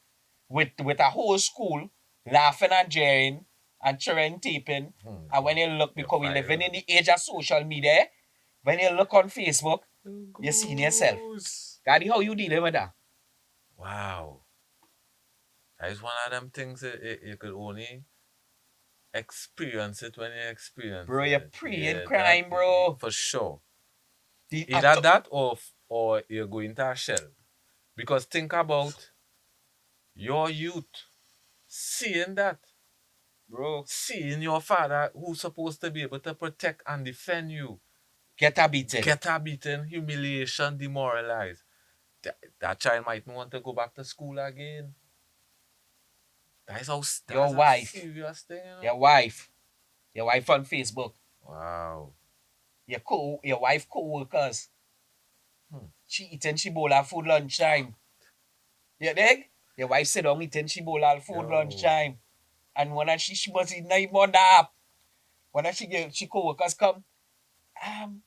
S1: with a whole school laughing and jeering and cheering taping.
S2: Hmm.
S1: And when you look,
S2: You're
S1: because we living in
S2: viral.
S1: the age of social media, when you look on Facebook, you see yourself.
S2: Goose.
S1: Daddy, how you dealing with that?
S2: Wow. That is one of them things that you could only experience it when you experience
S1: Bro, you're
S2: it.
S1: preying
S2: Yeah, that
S1: crime, bro.
S2: for sure.
S1: The
S2: Either that or you're going to a shell. Because think about your youth seeing that,
S1: bro,
S2: seeing your father who's supposed to be able to protect and defend you,
S1: get a beating.
S2: get a beaten, humiliation, demoralized. That child might not want to go back to school again. That's
S1: Your
S2: a
S1: wife,
S2: serious thing, you know.
S1: your wife, your wife on Facebook,
S2: Wow.
S1: your wife co-workers,
S2: Hmm.
S1: she eating she bowl of food lunchtime. You dig? Your wife sit down eating she bowl of food
S2: Yo.
S1: lunchtime. And when she must eat not even that. When she co-workers come, um,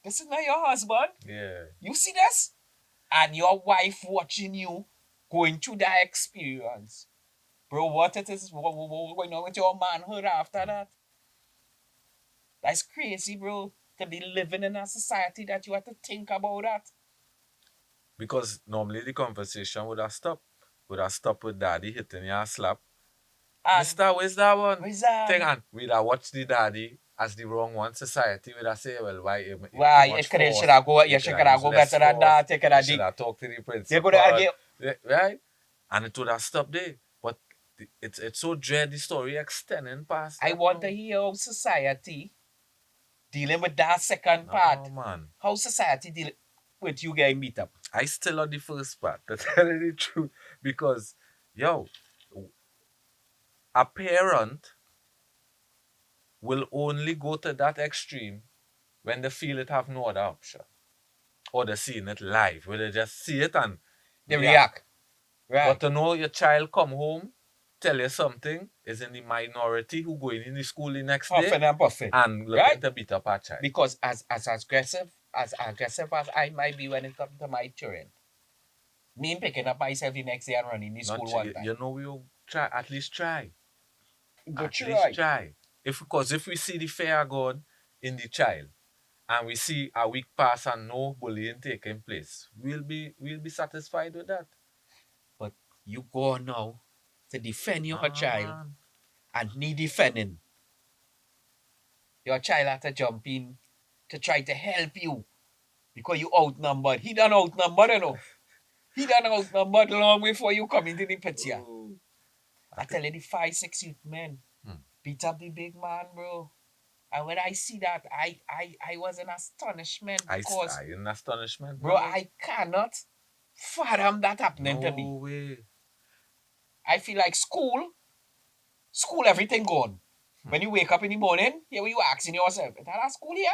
S1: this is not your husband.
S2: Yeah.
S1: You see this? And your wife watching you going through that experience. Bro, what it is, what going on with your manhood after
S2: Hmm.
S1: that? That's crazy, bro. To be living in a society that you have to think about that.
S2: Because normally the conversation would have stopped. Would have stopped with daddy hitting your slap.
S1: And
S2: Mister, where's that one? Thing
S1: Rizan,
S2: and we'd have watched the daddy as the wrong one. Society would have said, well, why too
S1: why
S2: much
S1: it should
S2: force?
S1: have go,
S2: You
S1: you
S2: could
S1: should
S2: have
S1: have
S2: used
S1: go
S2: less
S1: better than
S2: force.
S1: that, take it
S2: You
S1: a
S2: should
S1: dick.
S2: have talked to the
S1: You're gonna
S2: principal.
S1: argue.
S2: Right? And it would have stopped there. But it's so dread the story extending past
S1: I
S2: that
S1: want to
S2: now.
S1: hear how society dealing with that second
S2: No
S1: part.
S2: man.
S1: How society deal with you getting beat up.
S2: I still on the first part, to tell you the truth. Because yo, a parent will only go to that extreme when they feel it have no other option. Or they're seeing it live, where they just see it and
S1: They
S2: react.
S1: react.
S2: But
S1: Right.
S2: to know your child come home, tell you something, is in the minority who going in the school the next day
S1: Huffing and puffing.
S2: and looking
S1: Right?
S2: to beat up a child.
S1: Because as aggressive as I might be when it comes to my children, me picking up myself the next day and running the school
S2: Not
S1: one time.
S2: you know we'll try at least try.
S1: But
S2: At
S1: you're
S2: least
S1: right.
S2: try. If because if we see the fear of God in the child and we see a week pass and no bullying taking place, we'll be satisfied with that.
S1: But you go on now to defend your
S2: Nah
S1: child
S2: man.
S1: and need defending. Your child had to jump in to try to help you because you outnumbered. He done outnumbered, you know. He done outnumbered long before you come into the picture.
S2: Ooh. I
S1: I
S2: think
S1: tell you, the 5, 6 youth men
S2: hmm.
S1: beat up the big man, bro. And when I see that, I was in astonishment because,
S2: I in astonishment
S1: bro,
S2: now.
S1: I cannot fathom that happening to me.
S2: No way.
S1: I feel like school, everything gone.
S2: Hmm.
S1: When you wake up in the morning, here you asking yourself, is that a school here?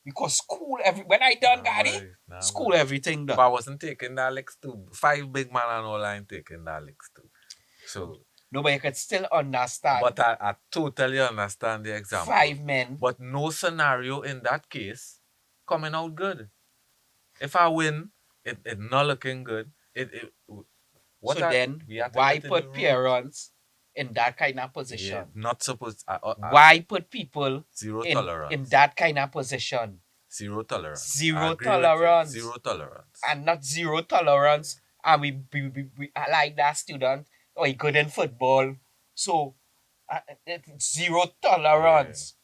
S1: Because school, when I done
S2: Nah
S1: Gary,
S2: boy. Nah
S1: school
S2: boy.
S1: everything
S2: But
S1: done.
S2: I wasn't taking that licks too. Five big man and all I ain't taking that licks too. So
S1: Nobody could still understand
S2: but I totally understand the example.
S1: 5 men.
S2: But no scenario in that case coming out good. If I win, it not looking good. It
S1: So
S2: what I
S1: then,
S2: we have to
S1: why
S2: get to the
S1: put
S2: root.
S1: parents in that kind of
S2: Yeah,
S1: position?
S2: not supposed.
S1: Why put people
S2: Zero
S1: in
S2: tolerance.
S1: that kind of position?
S2: Zero tolerance. I
S1: Zero
S2: agree with you.
S1: tolerance.
S2: Zero tolerance.
S1: And not zero tolerance. And we like that student, or he good in football. So, it's zero
S2: Yeah.
S1: tolerance.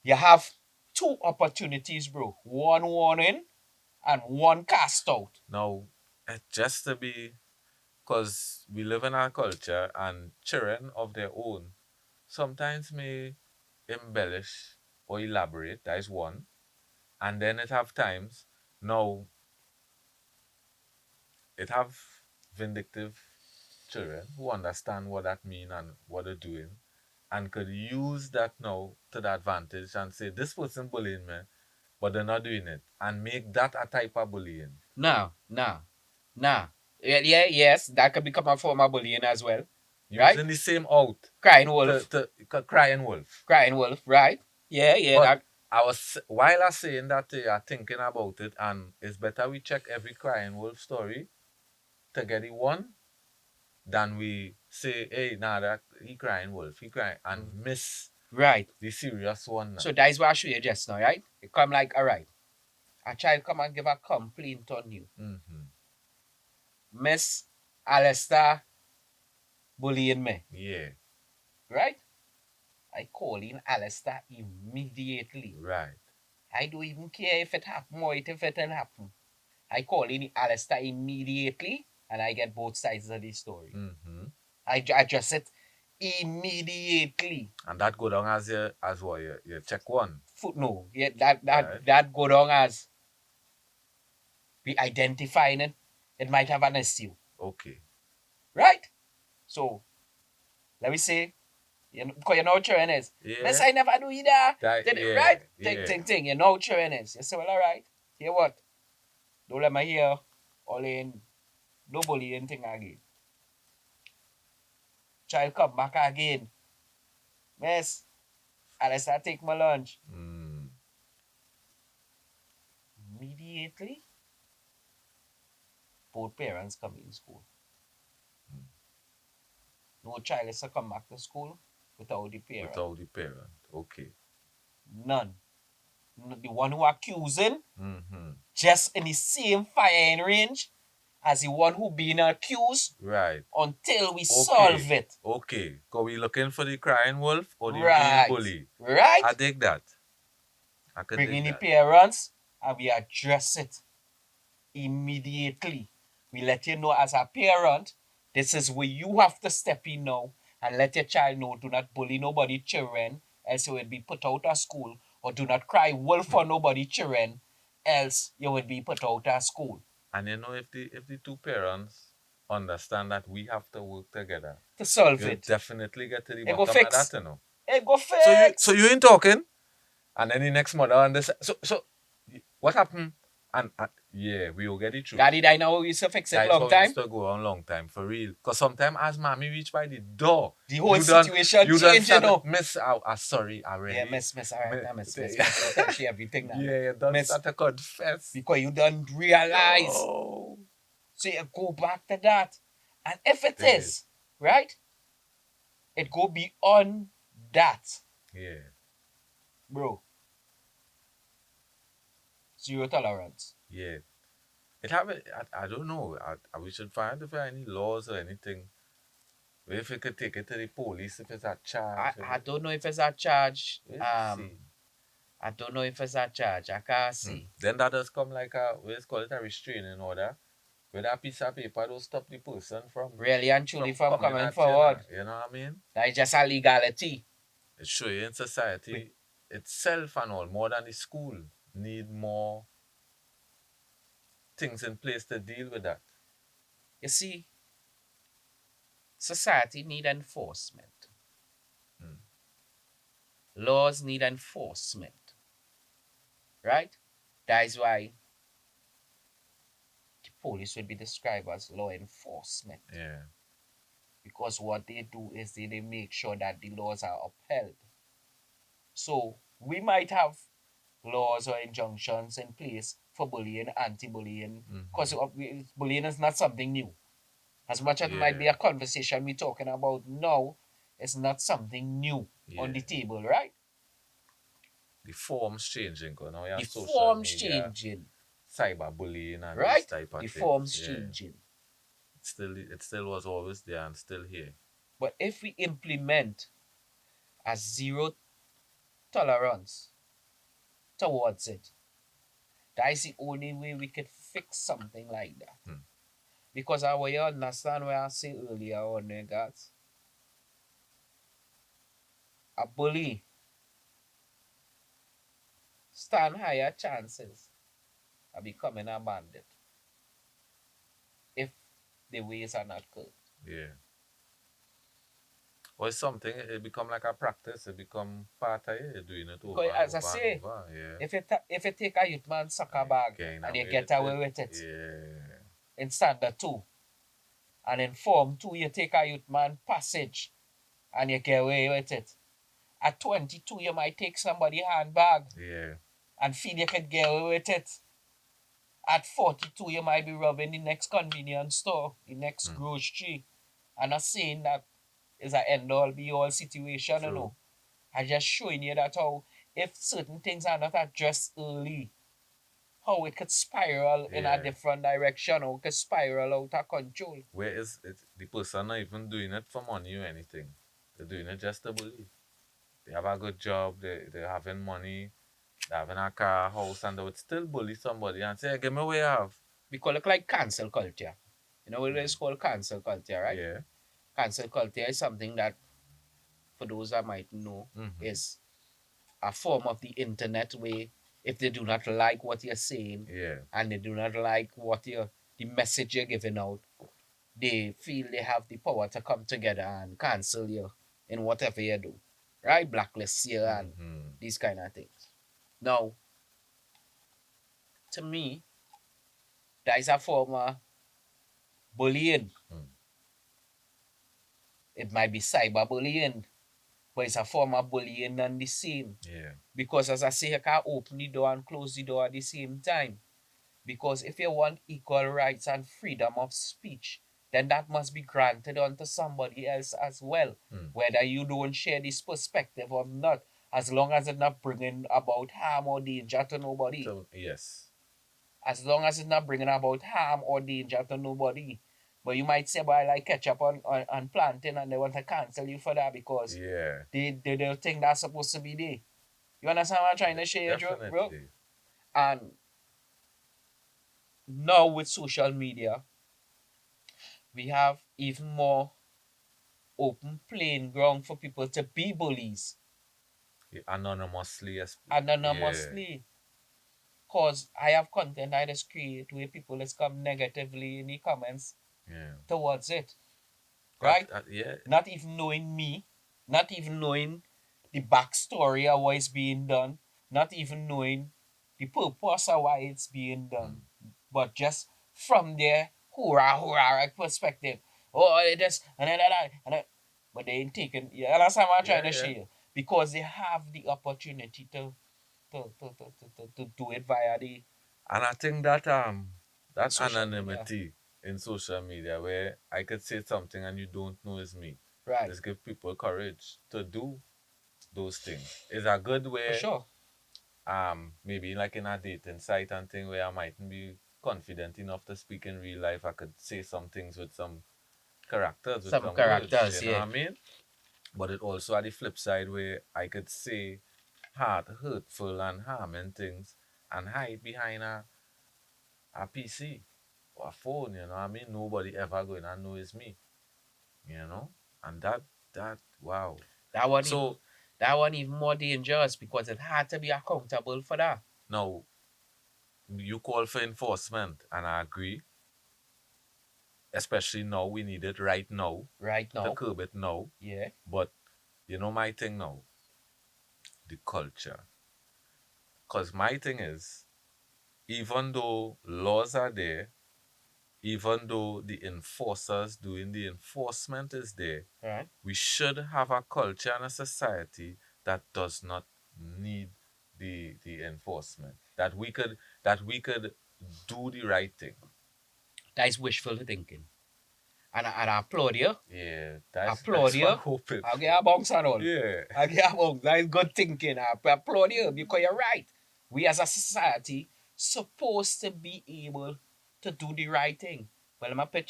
S1: You have two opportunities, bro. One warning and one cast out.
S2: Now, just to be, because we live in our culture and children of their own sometimes may embellish or elaborate. That is one. And then it have times, now, it have vindictive children who understand what that mean and what they're doing and could use that now to the advantage and say, this person bullying me. but they're not doing it, and make that a type of bullying.
S1: No, no, no. Yes, that could become a form of bullying as well, right?
S2: Using the same out
S1: Crying
S2: to,
S1: wolf,
S2: crying wolf.
S1: crying wolf, right? Yeah,
S2: But
S1: that
S2: while I saying that they are thinking about it, and it's better we check every crying wolf story to get the one than we say, hey, nah, that he crying wolf, he crying, and miss
S1: right.
S2: the serious one now.
S1: So that is what I show you just now, right? It come like, all right, a child come and give a complaint on you.
S2: Mm-hmm.
S1: Miss Alistair bullying me,
S2: Yeah,
S1: right? I call in Alistair immediately.
S2: right.
S1: I don't even care if it happen or if it didn't happen. I call in Alistair immediately and I get both sides of the story.
S2: Mm-hmm.
S1: I address it immediately.
S2: And that go down as what you check one,
S1: No, yeah, that
S2: right?
S1: that that go down as we identifying it. It might have an issue,
S2: Okay.
S1: right? So let me say, because you know how children is. Miss,
S2: Yeah.
S1: I never do either.
S2: That
S1: Did it
S2: yeah,
S1: right?
S2: yeah.
S1: Thing. You know how children is. You say, well, all right. Hear what? Don't let me hear all in no bullying thing again. Child come back again. Miss, unless I take my lunch.
S2: Mm.
S1: Immediately, both parents come in school. No child is to come back to school without the parent.
S2: Without the parent. Okay.
S1: None. The one who accusing,
S2: Mm-hmm.
S1: just in the same firing range as the one who being accused
S2: Right.
S1: until we
S2: Okay.
S1: solve it.
S2: Okay. Because we looking for the crying wolf or the real
S1: Right.
S2: bully.
S1: Right?
S2: I dig that. I could
S1: Bring
S2: dig
S1: in the
S2: that.
S1: parents and we address it immediately. We let you know as a parent, this is where you have to step in now and let your child know, do not bully nobody children, else you will be put out of school, or do not cry wolf for nobody children, else you will be put out of school.
S2: And you know, if the two parents understand that we have to work together,
S1: To solve
S2: you'll
S1: it.
S2: definitely get to the
S1: It go
S2: bottom of that,
S1: fix.
S2: you know.
S1: It go
S2: So
S1: fix.
S2: you ain't talking, and then the next mother understand. So what happened? And yeah, we will get the truth.
S1: Daddy, I know we used to fix it
S2: That is
S1: long
S2: how it used
S1: time.
S2: to go on long time for real. Cause sometimes as mommy reach by the door,
S1: The whole situation
S2: you done
S1: change, you
S2: start
S1: know.
S2: miss sorry
S1: Yeah,
S2: already.
S1: miss, all right,
S2: Mi-
S1: now miss. You tell she everything now.
S2: yeah, you done
S1: Miss,
S2: start to confess.
S1: because you don't realize.
S2: No.
S1: So you go back to that. And if it
S2: Dig it.
S1: is, right, it go beyond that,
S2: Yeah.
S1: bro. Zero tolerance.
S2: Yeah. It have I don't know. We should find if there are any laws or anything. If you could take it to the police if it's a charge.
S1: I don't know if it's a charge.
S2: Let's see.
S1: I don't know if it's a charge. I can't see.
S2: Then that does come like let's call it a restraining order. With that piece of paper don't stop the person
S1: Really and truly from
S2: coming
S1: coming
S2: at you.
S1: forward.
S2: You know what I mean?
S1: That is just a legality.
S2: It show you in society itself and all, more than the school, need more things in place to deal with that.
S1: You see, society need enforcement.
S2: Mm.
S1: Laws need enforcement. Right? That is why the police will be described as law enforcement.
S2: Yeah.
S1: Because what they do is they make sure that the laws are upheld. So we might have laws or injunctions in place for bullying, anti-bullying, because bullying is not something new. As much as it might be
S2: Yeah.
S1: a conversation we're talking about now, it's not something new on the
S2: Yeah.
S1: table, right?
S2: The form's changing, because now you have
S1: The
S2: social
S1: form's
S2: media,
S1: changing,
S2: cyberbullying and this
S1: right?
S2: type of
S1: The
S2: things.
S1: form's
S2: Yeah.
S1: changing.
S2: It still was always there and still here.
S1: But if we implement a zero tolerance towards it, that is the only way we could fix something like that. Because I will understand what I said earlier on, guys. A bully stand higher chances of becoming a bandit if the ways are not good.
S2: Yeah. Or it's something, it become like a practice. It become part of it. You're doing it over
S1: Because
S2: and
S1: as I
S2: over and
S1: say,
S2: over. Yeah.
S1: if you take a youth man
S2: And
S1: soccer
S2: you
S1: bag
S2: getting
S1: and you
S2: away
S1: get
S2: with it.
S1: away with it
S2: Yeah.
S1: in standard two, and in form two you take a youth man passage and you get away with it. At 22 you might take somebody handbag
S2: Yeah.
S1: and feel you could get away with it. At 42 you might be robbing the next convenience store, the next
S2: Hmm.
S1: grocery. I'm not saying that is an end all be all situation, you
S2: True.
S1: know. I'm just showing you that how if certain things are not addressed early, how it could spiral in a
S2: Yeah.
S1: different direction, or it could spiral out of control.
S2: Where is it? The person not even doing it for money or anything. They're doing it just to bully. They have a good job. They're having money. They're having a car, house, and they would still bully somebody and say, "Hey, give me what you have."
S1: We call it like cancel culture. You know what it
S2: Hmm.
S1: is called cancel culture, right?
S2: Yeah.
S1: Cancel culture is something that, for those that might know,
S2: Mm-hmm.
S1: is a form of the internet where if they do not like what you're saying
S2: Yeah.
S1: and they do not like what you're the message you're giving out, they feel they have the power to come together and cancel you in whatever you do. Right? Blacklist you and
S2: Mm-hmm.
S1: these kind of things. Now, to me, that is a form of bullying.
S2: Mm.
S1: It might be cyberbullying, but it's a form of bullying and the same.
S2: Yeah.
S1: Because as I say, you can open the door and close the door at the same time. Because if you want equal rights and freedom of speech, then that must be granted unto somebody else as well,
S2: Mm.
S1: whether you don't share this perspective or not, as long as it's not bringing about harm or danger to nobody.
S2: So yes.
S1: As long as it's not bringing about harm or danger to nobody. But you might say, but I like ketchup on plantain and they want to cancel you for that because
S2: Yeah.
S1: they don't think that's supposed to be there. You understand what I'm trying to share, bro?
S2: Definitely.
S1: And now with social media, we have even more open playing ground for people to be bullies
S2: Yeah, anonymously. Yes. Yeah.
S1: anonymously. Cause I have content I just create where people just come negatively in the comments
S2: Yeah.
S1: towards it,
S2: That,
S1: right?
S2: yeah.
S1: Not even knowing me, not even knowing the backstory of why it's being done, not even knowing the purpose of why it's being
S2: Mm.
S1: done, but just from their hurrah hurrah right perspective. Oh, it is but they ain't taking. Yeah, that's how I'm trying
S2: Yeah.
S1: to
S2: Yeah.
S1: share because they have the opportunity to do it via the
S2: And I think that that
S1: social media.
S2: anonymity in social media where I could say something and you don't know is me.
S1: Right,
S2: Just give people courage to do those things. It's a good
S1: for
S2: way,
S1: sure.
S2: maybe like in a dating site and thing where I mightn't be confident enough to speak in real life. I could say some things with some characters, with
S1: Some
S2: some words,
S1: characters,
S2: you know what
S1: yeah.
S2: I mean? But it also had the flip side where I could say hard, hurtful and harming things and hide behind a PC or a phone, you know what I mean? Nobody ever going to know it's me, you know? And wow.
S1: That one even
S2: So
S1: that one even more dangerous because it had to be accountable for that.
S2: now you call for enforcement, and I agree, especially now we need it right now
S1: Right
S2: to
S1: now.
S2: curb it now.
S1: Yeah.
S2: But you know my thing now, the culture. Because my thing is, even though laws are there, even though the enforcers doing the enforcement is there,
S1: Right.
S2: we should have a culture and a society that does not need the enforcement. That we could do the right thing.
S1: That is wishful thinking. And I applaud you.
S2: Yeah,
S1: I
S2: that's
S1: applaud
S2: that's what I'm
S1: you.
S2: hoping
S1: I'll
S2: for.
S1: get a bounce and all.
S2: Yeah.
S1: I'll get a bounce. That is good thinking. I applaud you because you're right. We as a society supposed to be able to do the right thing. Well, let me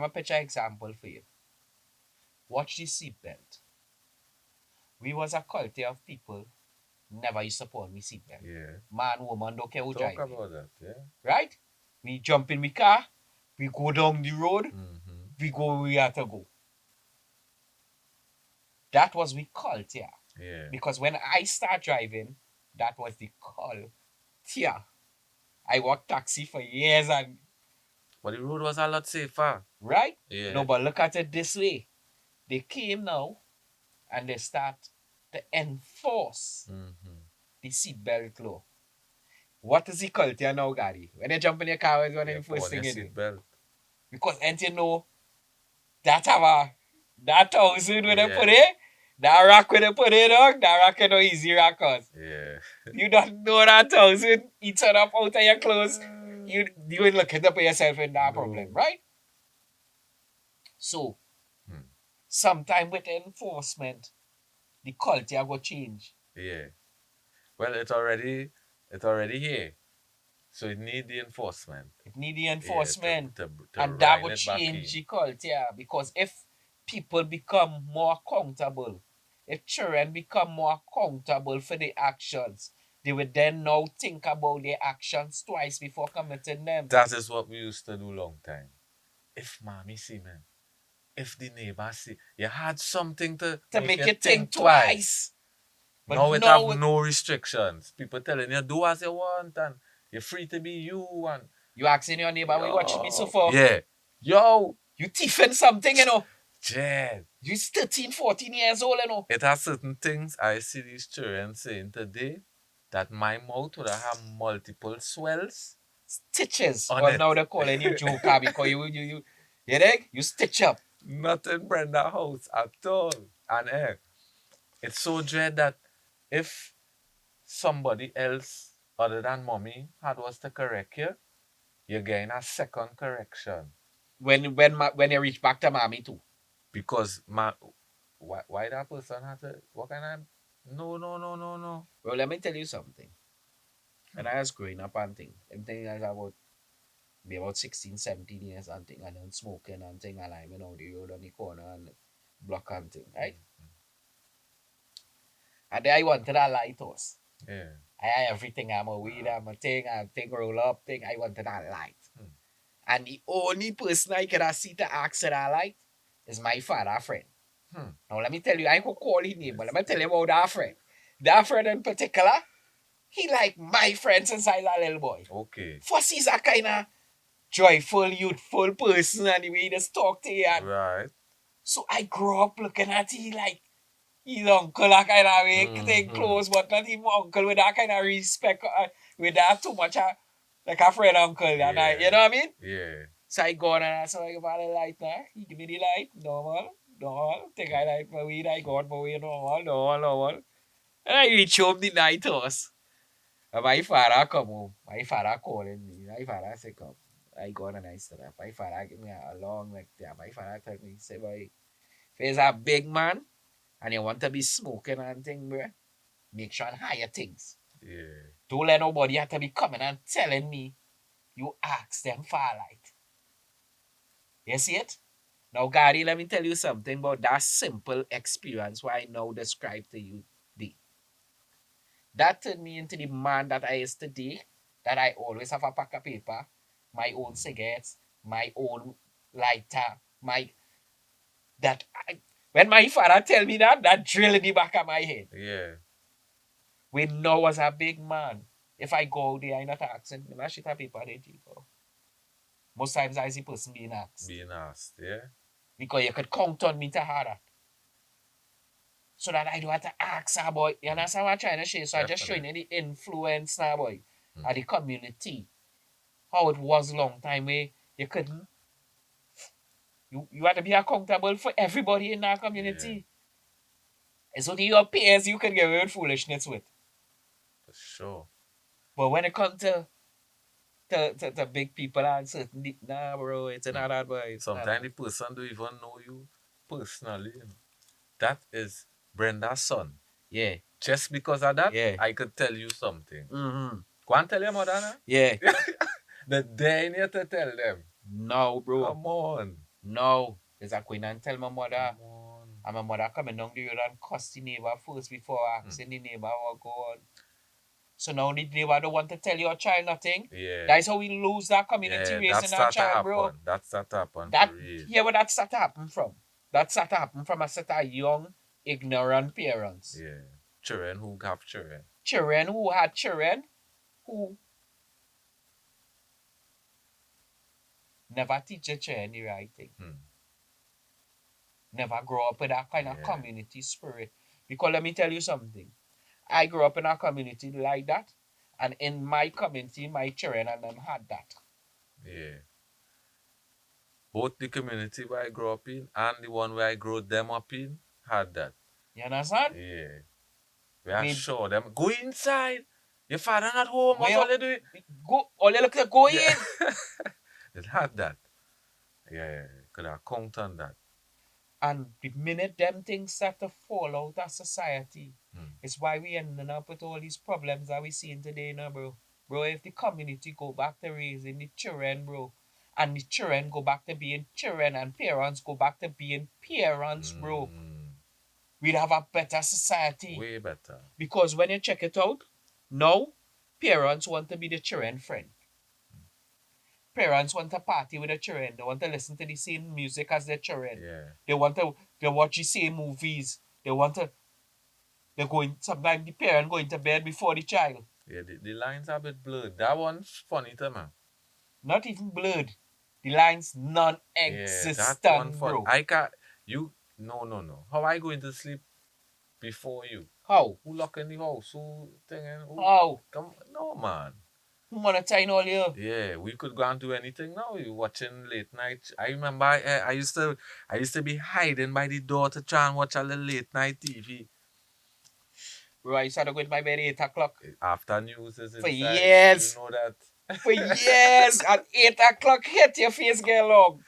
S1: pitch an example for you. Watch the seatbelt. We was a culture of people never used to put on the seatbelt.
S2: Yeah.
S1: Man, woman, don't care who
S2: Talk
S1: driving.
S2: about that, yeah.
S1: Right? We jump in the car, we go down the road,
S2: Mm-hmm.
S1: we go where we have to go. That was we culture.
S2: Yeah.
S1: Because when I start driving, that was the culture. I worked taxi for years and
S2: But the road was a lot safer.
S1: right? No,
S2: Yeah.
S1: but look at it this way. They came now. and they start to enforce
S2: Mm-hmm.
S1: the seatbelt law. What is the culture now, Gary? When you jump in your car, it's one of
S2: Yeah,
S1: the
S2: put
S1: first
S2: on your
S1: thing you do.
S2: seatbelt.
S1: Because and you know that have that thousand when they put
S2: Yeah,
S1: it, that rock when they put it on, that rock is no easy rock cause.
S2: yeah.
S1: You don't know that thousand, it turn up out of your clothes. You ain't looking to put yourself in that problem,
S2: No.
S1: right? So
S2: Hmm.
S1: sometime with enforcement, the culture will change.
S2: Yeah. Well, it's already here. So it need the enforcement.
S1: It need the
S2: Yeah,
S1: enforcement.
S2: to
S1: And that
S2: rein
S1: would
S2: it back
S1: change
S2: in.
S1: the culture because if people become more accountable, if children become more accountable for their actions, they would then now think about their actions twice before committing them.
S2: That is what we used to do long time. If mommy see, man, if the neighbor see, you had something to
S1: To
S2: make
S1: make
S2: you
S1: you think
S2: think twice.
S1: twice. But
S2: Now it have
S1: no,
S2: no restrictions. People telling you do as you want and you're free to be you and
S1: you asking your neighbor, what you watching me so
S2: yo.
S1: for?
S2: Yeah. Yo,
S1: You thieving something, you know.
S2: Jed.
S1: You 13, 14 years old, you know.
S2: It has certain things I see these children saying today that my mouth would have multiple swells
S1: Stitches.
S2: on
S1: Well,
S2: it.
S1: now they're calling you Joker because you dig? You stitch up.
S2: Not in Brenda house at all. And it's so dread that if somebody else other than mommy had was to correct you, you're getting a second correction.
S1: When you reach back to mommy too.
S2: Because why that person had to what kind of no.
S1: Well, let me tell you something. When
S2: Hmm.
S1: I was growing up and thing, everything I was about be about 16, 17 years and thing, and then smoking and thing, and I'm on the road on the corner and block and thing, right? And then I wanted a lighthouse.
S2: Yeah.
S1: I had everything. I'm a weed, I'm a thing roll up thing. I wanted a light.
S2: Hmm.
S1: And the only person I could see to ask for that light is my father friend.
S2: Hmm.
S1: Now let me tell you, I ain't gonna call his name, but let me tell you
S2: Listen.
S1: about that friend. That friend in particular, he like my friend since I was a little boy.
S2: Okay.
S1: First, he's a kind of joyful, youthful person, and the way he just talk to you. And
S2: Right.
S1: so I grew up looking at him like he's uncle, that kind of way, thing
S2: Mm-hmm.
S1: close, but not even uncle with that kind of respect, with that too much, like a friend uncle. And you know
S2: Yeah.
S1: what I mean?
S2: Yeah.
S1: So I go on and I saw you about the light now. He give me the light, normal, normal. Take I light my weed, I go on my way, normal, normal, normal. And I reach home the night house. And my father come home. My father calling me. My father say, come. I go on and I stood up. My father give me a long like that. My father tell me, say, boy, if you're a big man and you want to be smoking and thing, bro, make sure and hire things.
S2: Yeah.
S1: Don't let nobody have to be coming and telling me you ask them for a light. You see it? Now, Gary, let me tell you something about that simple experience why I now describe to you. The That turned me into the man that I is today, that I always have a pack of paper, my own cigarettes, my own lighter, my that I, when my father tell me that, that drill in the back of my head.
S2: Yeah.
S1: We know as a big man. If I go there, I not asking, I shit a paper they people. Most times I see person being asked.
S2: Being asked. Yeah.
S1: Because you could count on me to have that. So that I don't have to ask her boy. You understand what I'm trying to show you? So I just showing
S2: Definitely.
S1: you the influence now boy
S2: Hmm.
S1: of the community. How it was long time where you couldn't you had to be accountable for everybody in that
S2: Yeah.
S1: community. It's only your peers you can get away with foolishness with.
S2: For sure.
S1: But when it comes to big people and certain nah bro, it's
S2: Hmm.
S1: not that boy. It's not
S2: Sometimes
S1: that.
S2: the person don't even know you personally. You know. That is Brenda's son.
S1: Yeah,
S2: Just because of that,
S1: yeah.
S2: I could tell you something.
S1: Mm-hmm.
S2: Go and tell your mother now.
S1: Yeah.
S2: The day you to tell them.
S1: No, bro.
S2: Come on.
S1: No. There's a queen and tell my mother.
S2: Come on.
S1: And my mother coming down the road and cuss the neighbor first before
S2: Hmm.
S1: asking the neighbor what go on. So now the neighbor don't want to tell your child nothing.
S2: Yeah.
S1: That's how we lose that community
S2: Yeah,
S1: raising
S2: that's
S1: that
S2: start to
S1: child, bro.
S2: happen. That's start to happen for
S1: That
S2: real.
S1: Where that start to happen from? That start to happen from a set of young, ignorant parents.
S2: Yeah. Children who have children.
S1: Children who had children who never teach their children the right thing.
S2: Hmm.
S1: never grow up with that kind of
S2: Yeah.
S1: community spirit. Because let me tell you something. I grew up in a community like that, and in my community, my children and them had that.
S2: Yeah. Both the community where I grew up in and the one where I grew them up in had that.
S1: You understand?
S2: Yeah. We are
S1: We
S2: sure them go inside. Your father not home. What
S1: where
S2: all you doing?
S1: go all you look at go
S2: Yeah.
S1: in.
S2: It had that. Yeah. Could have count on that.
S1: And the minute them things start to fall out of society,
S2: Hmm.
S1: it's why we ending up with all these problems that we seeing today now, bro. Bro, if the community go back to raising the children, bro, and the children go back to being children and parents go back to being parents, bro,
S2: Mm.
S1: we'd have a better society.
S2: Way better.
S1: Because when you check it out, now parents want to be the children friend. Parents want to party with their children. They want to listen to the same music as their children.
S2: Yeah.
S1: They watch the same movies. They're going sometimes the parent going to bed before the child.
S2: Yeah, the lines are a bit blurred. That one's funny to me.
S1: Not even blurred. The lines
S2: Yeah, that one
S1: non-existent,
S2: fun.
S1: bro.
S2: I can't. You. No, no, no. How I going to sleep before you?
S1: How?
S2: Who lock in the house? Who thing? Who?
S1: How?
S2: Come. No, man.
S1: Who wanna time all year?
S2: Yeah, we could go and do anything now. You watching late night. I remember I used to be hiding by the door to try and watch a little late night TV.
S1: Bro, I used to go to my bed 8 o'clock.
S2: After news is
S1: For
S2: inside. You
S1: years.
S2: know that.
S1: For years. At 8 o'clock hit your face get long.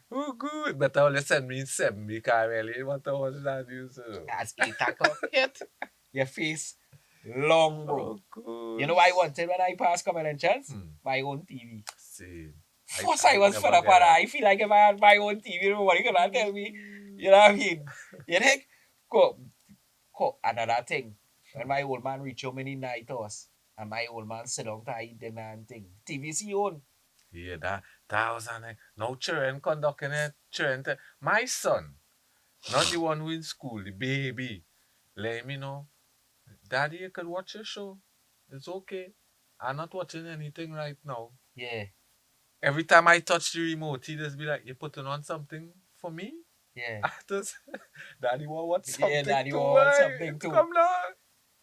S2: Oh, good. Better only send me in 7 because I really want to watch that news.
S1: As 8 o'clock hit, your face long, bro.
S2: Oh, good.
S1: You know what I wanted when I passed Common Chance?
S2: Hmm.
S1: My own TV.
S2: See.
S1: First I was fed
S2: never
S1: up
S2: get
S1: on that.
S2: that.
S1: I feel like if I had my own TV, nobody could not tell me. You know what I mean? You think? Another thing. When my old man reach home in the night house, and my old man sit down to eat dinner and thing. TV's he own.
S2: Yeah, that was an no children conducting it. Children, my son, not the one who in school, the baby, let me know. Daddy, you could watch your show. It's okay. I'm not watching anything right now.
S1: Yeah,
S2: Every time I touch the remote, he just be like, "You putting on something for me?"
S1: yeah.
S2: I just, Daddy want watch
S1: Yeah,
S2: something
S1: daddy
S2: too.
S1: want something too.
S2: Come on.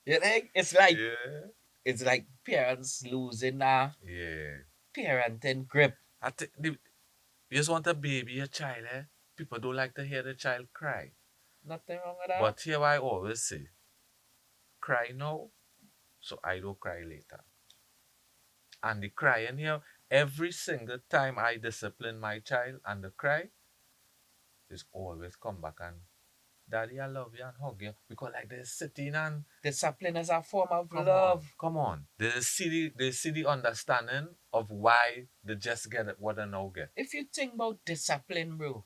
S1: You think?
S2: Yeah.
S1: It's like parents losing their
S2: Yeah.
S1: parenting grip.
S2: I think you just want a baby, a child, eh? People don't like to hear the child cry.
S1: Nothing wrong with that.
S2: But here I always say, cry now, so I don't cry later. And the crying here, every single time I discipline my child and the cry, is always come back and Daddy, I love you and hug you. Because like they're sitting and
S1: Discipline is a form of
S2: come
S1: love.
S2: on, come on. They see the understanding of why they just get it what they now get.
S1: If you think about discipline, bro,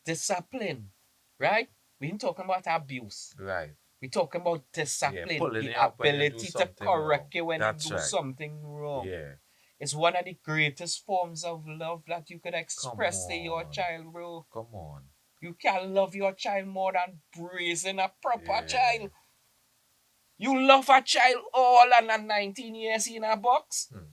S1: discipline, right? We ain't talking about abuse.
S2: Right.
S1: We talking about
S2: Yeah,
S1: discipline,
S2: pulling
S1: the
S2: you up when you do
S1: ability to
S2: something wrong.
S1: correct you when
S2: That's
S1: you do
S2: right.
S1: something wrong.
S2: Yeah.
S1: It's one of the greatest forms of love that you could
S2: Come
S1: express to your
S2: on.
S1: child, bro.
S2: Come on.
S1: You can love your child more than raising a proper
S2: Yeah.
S1: child. You love a child all and 19 years in a box.
S2: Hmm.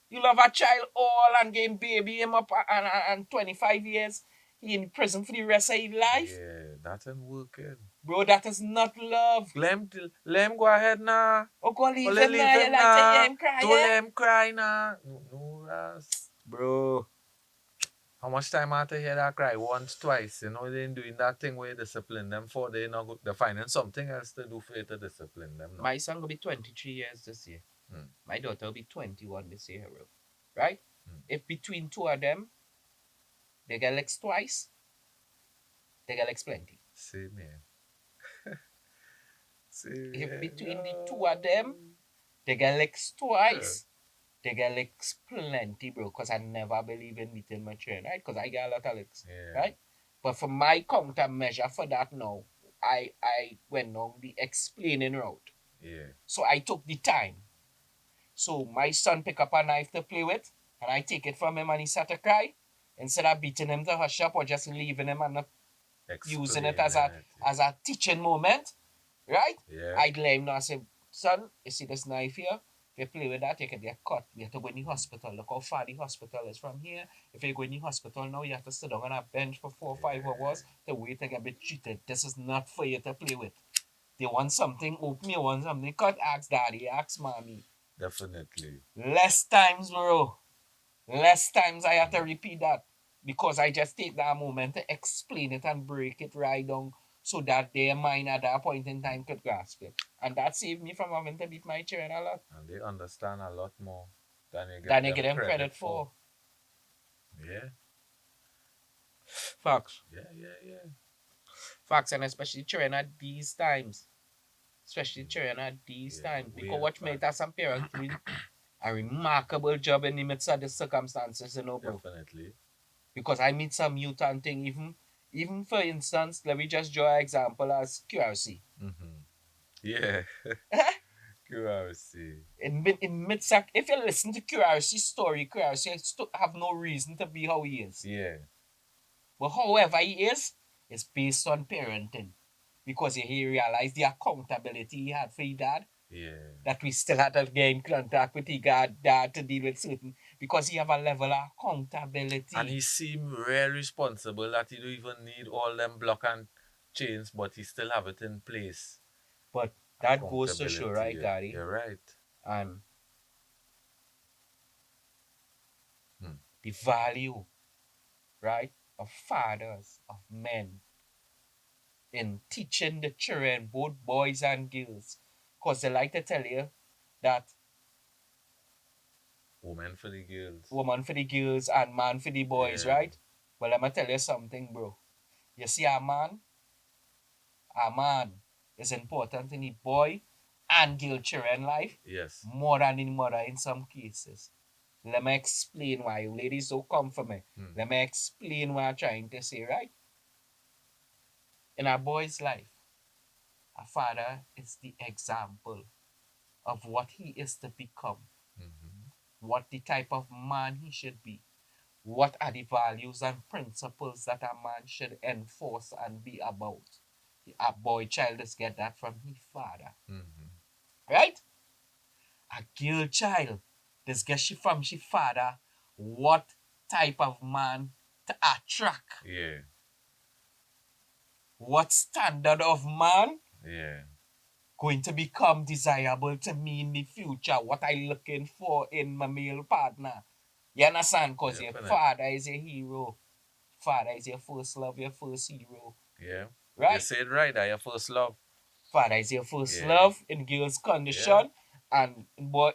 S1: You love a child all and game baby him up and 25 years in prison for the rest of his life.
S2: Yeah, that ain't working.
S1: Bro, that is not love.
S2: Let him go ahead now.
S1: Oh, go leave
S2: Only
S1: him
S2: leave
S1: now. You
S2: him
S1: like to hear
S2: now.
S1: him cry,
S2: Don't
S1: yeah?
S2: let him cry now. No, no, Ras.
S1: Bro.
S2: How much time I have to hear that cry? Once, twice. You know, they ain't doing that thing where you discipline them for. They're finding something else to do for you to discipline them. No?
S1: My son will be 23 years this year.
S2: Hmm.
S1: My daughter will be 21 this year, bro. Right?
S2: Hmm.
S1: If between two of them, they get licks twice, they get licks plenty.
S2: Same here. Same
S1: If
S2: here.
S1: between the two of them, they get licks twice, they get licks plenty, bro. Because I never believe in meeting my children, right? Because I get a lot of licks,
S2: Yeah.
S1: right? But for my countermeasure for that now, I went on the explaining route.
S2: Yeah.
S1: So I took the time. So my son pick up a knife to play with, and I take it from him and he start to cry. Instead of beating him to hush up or just leaving him and not using it as a teaching moment, right?
S2: Yeah.
S1: I'd let him know, I say, son, you see this knife here? If you play with that, you can get cut. You have to go in the hospital. Look how far the hospital is from here. If you go in the hospital now, you have to sit down on a bench for 4 or 5 hours to wait to get treated. This is not for you to play with. They want something open, you want something cut, ask daddy, ask mommy.
S2: Definitely.
S1: Less times, bro. Less times I have to
S2: Mm.
S1: repeat that because I just take that moment to explain it and break it right down so that their mind at that point in time could grasp it. And that saved me from having to beat my children a lot
S2: And they understand a lot more than you give
S1: than I
S2: them
S1: give them
S2: credit
S1: credit
S2: for.
S1: for.
S2: Yeah,
S1: Facts.
S2: yeah.
S1: Facts, and especially children at these times. Especially
S2: Mm.
S1: children at these
S2: Yeah,
S1: times.
S2: way
S1: Because what made
S2: advanced.
S1: some parents doing a remarkable job in the midst of the circumstances, bro.
S2: Definitely.
S1: Because I meet some youth and thing, even for instance, let me just draw an example as QRC.
S2: Mm-hmm. Yeah, QRC.
S1: In midst if you listen to QRC's story, QRC have no reason to be how he is.
S2: Yeah,
S1: But however he is based on parenting. Because he realized the accountability he had for his dad,
S2: yeah.
S1: that we still had to get in contact with his dad to deal with certain, because he have a level of
S2: And
S1: accountability.
S2: he seemed real responsible that he don't even need all them block and chains, but he still have it in place.
S1: But that goes to show,
S2: Accountability,
S1: right,
S2: yeah.
S1: Gary?
S2: You're right.
S1: And
S2: Hmm.
S1: the value, right, of fathers, of men, in teaching the children, both boys and girls. Because they like to tell you that
S2: Woman for the girls.
S1: woman for the girls and man for the boys,
S2: Yeah.
S1: right? Well, let me tell you something, bro. You see, a man is important in the boy and girl children life
S2: Yes.
S1: more than in mother in some cases. Let me explain why. You ladies don't come for me.
S2: Hmm.
S1: Let me explain what I'm trying to say, right? In a boy's life, a father is the example of what he is to become,
S2: Mm-hmm.
S1: what the type of man he should be, what are the values and principles that a man should enforce and be about. A boy child does get that from his father,
S2: Mm-hmm.
S1: right? A girl child does get she from she father what type of man to attract,
S2: Yeah.
S1: what standard of man
S2: Yeah.
S1: going to become desirable to me in the future, what I looking for in my male partner. You understand? Because your
S2: Definitely.
S1: father is your hero. Father is your first love, your first hero.
S2: Yeah. You
S1: Right?
S2: said right, that your first love.
S1: Father is your first
S2: Yeah.
S1: love in girls'
S2: Yeah.
S1: condition, and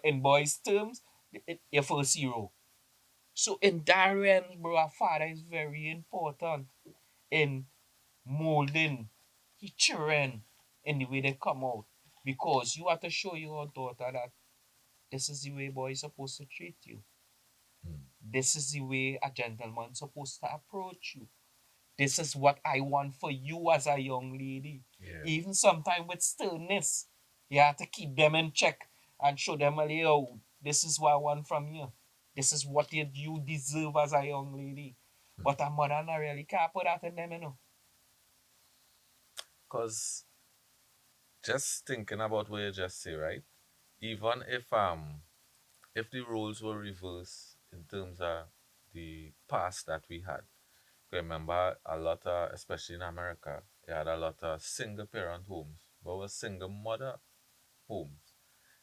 S1: in boys' terms, your first hero. So in that realm, bro, a father is very important in molding his children in the way they come out. Because you have to show your daughter that this is the way boy is supposed to treat you.
S2: Hmm.
S1: This is the way a gentleman is supposed to approach you. This is what I want for you as a young lady.
S2: Yeah.
S1: Even sometimes with stillness, you have to keep them in check and show them, yo, this is what I want from you. This is what you deserve as a young lady.
S2: Hmm.
S1: But a mother not really can't put that in them.
S2: Cause just thinking about what you just say, right? Even if the roles were reversed in terms of the past that we had. Remember a lot of, especially in America, you had a lot of single parent homes, but was single mother homes.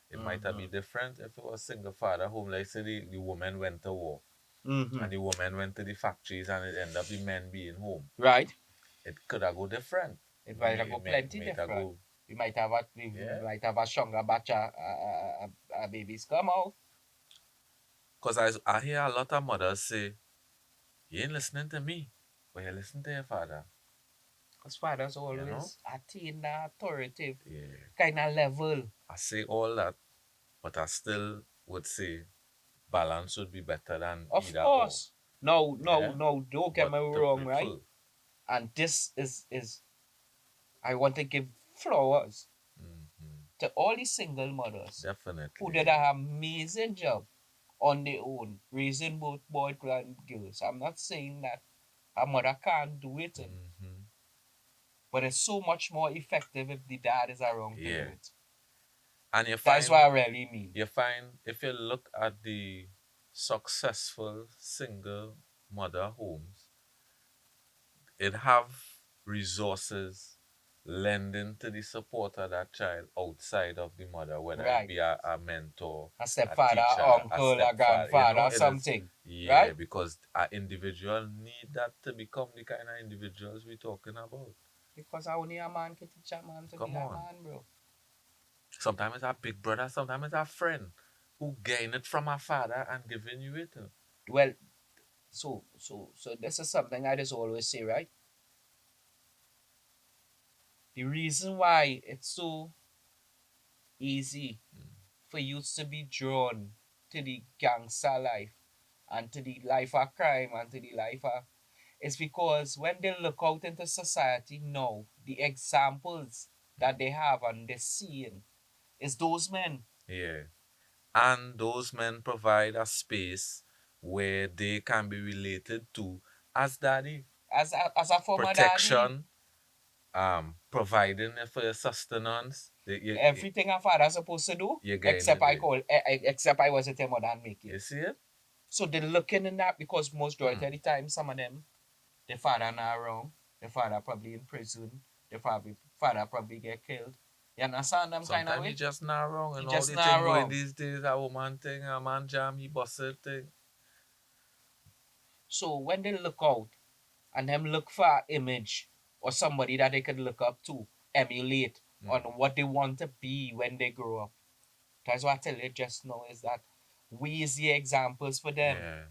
S2: It might have
S1: Mm-hmm.
S2: been different if it was single father home. Like say the woman went to war
S1: Mm-hmm.
S2: and the woman went to the factories and it ended up the men being home.
S1: Right?
S2: It could have go different.
S1: It might go plenty
S2: May have
S1: different.
S2: go,
S1: We
S2: yeah.
S1: might have a stronger batch of babies come out.
S2: Because I hear a lot of mothers say, you ain't listening to me, but you listen to your father.
S1: Because fathers
S2: You know?
S1: always attain the authoritative
S2: Yeah.
S1: kind of level.
S2: I say all that, but I still would say balance would be better than
S1: Of
S2: either or.
S1: course. No, no,
S2: Yeah.
S1: no, don't get
S2: But
S1: me
S2: to
S1: wrong, right?
S2: prefer.
S1: And this is I want to give flowers
S2: Hmm.
S1: to all the single mothers who
S2: Definitely.
S1: did an amazing job on their own, raising both boys and girls. I'm not saying that a mother can't do it,
S2: Hmm.
S1: but it's so much more effective if the dad is around to do
S2: Yeah.
S1: it.
S2: And
S1: That's what I really mean.
S2: you find if you look at the successful single mother homes, it have resources lending to the support of that child outside of the mother, whether it
S1: Right.
S2: be a mentor,
S1: A
S2: a
S1: stepfather,
S2: teacher, a
S1: uncle, a
S2: stepfather. You know,
S1: grandfather,
S2: it is,
S1: something.
S2: yeah,
S1: Right?
S2: because an individual need that to become the kind of individuals we're talking about.
S1: Because only a man can teach a man to be
S2: Come
S1: a
S2: on.
S1: man, bro.
S2: Sometimes it's a big brother, sometimes it's a friend who gain it from a father and giving you it.
S1: Well, so this is something I just always say, right? The reason why it's so easy for youth to be drawn to the gangster life and to the life of crime and to the life of is because when they look out into society now, the examples that they have and they're seeing is those men.
S2: Yeah. And those men provide a space where they can be related to as daddy.
S1: As a former daddy,
S2: Protection, providing for your sustenance.
S1: everything a father supposed to do,
S2: You're getting
S1: except
S2: it
S1: I
S2: there.
S1: call except I was a tell mother and make it.
S2: You see it?
S1: So they're looking in that because most
S2: Hmm.
S1: majority of the time some of them, the father not around, the father probably in prison, the father probably get killed. You understand them kind of
S2: Sometimes you
S1: way?
S2: just not wrong.
S1: He
S2: And all
S1: just
S2: the
S1: not
S2: thing going
S1: wrong.
S2: these days, a woman thing, a man jam, he busted thing.
S1: So when they look out and them look for an image or somebody that they could look up to, emulate on
S2: Hmm.
S1: what they want to be when they grow up. That's what I tell you just now is that we is the examples for them.
S2: Yeah.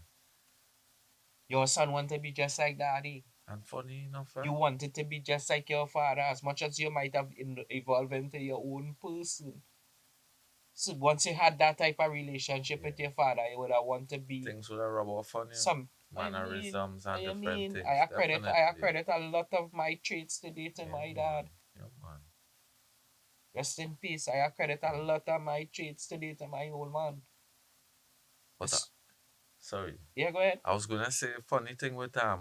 S1: Your son want to be just like daddy.
S2: And funny enough,
S1: You wanted to be just like your father as much as you might have evolved into your own person. So once you had that type of relationship with
S2: yeah.
S1: your father, you would have want to be
S2: Things would have rub off on you.
S1: some.
S2: Mannerisms and
S1: I
S2: different
S1: mean,
S2: things.
S1: I
S2: Definitely.
S1: accredit a lot of my traits today to
S2: Yeah,
S1: my
S2: man.
S1: dad.
S2: Yeah, man.
S1: Rest in peace. I accredit a lot of my traits today to my old man.
S2: But
S1: It's,
S2: sorry,
S1: yeah, go ahead.
S2: I was gonna say funny thing with the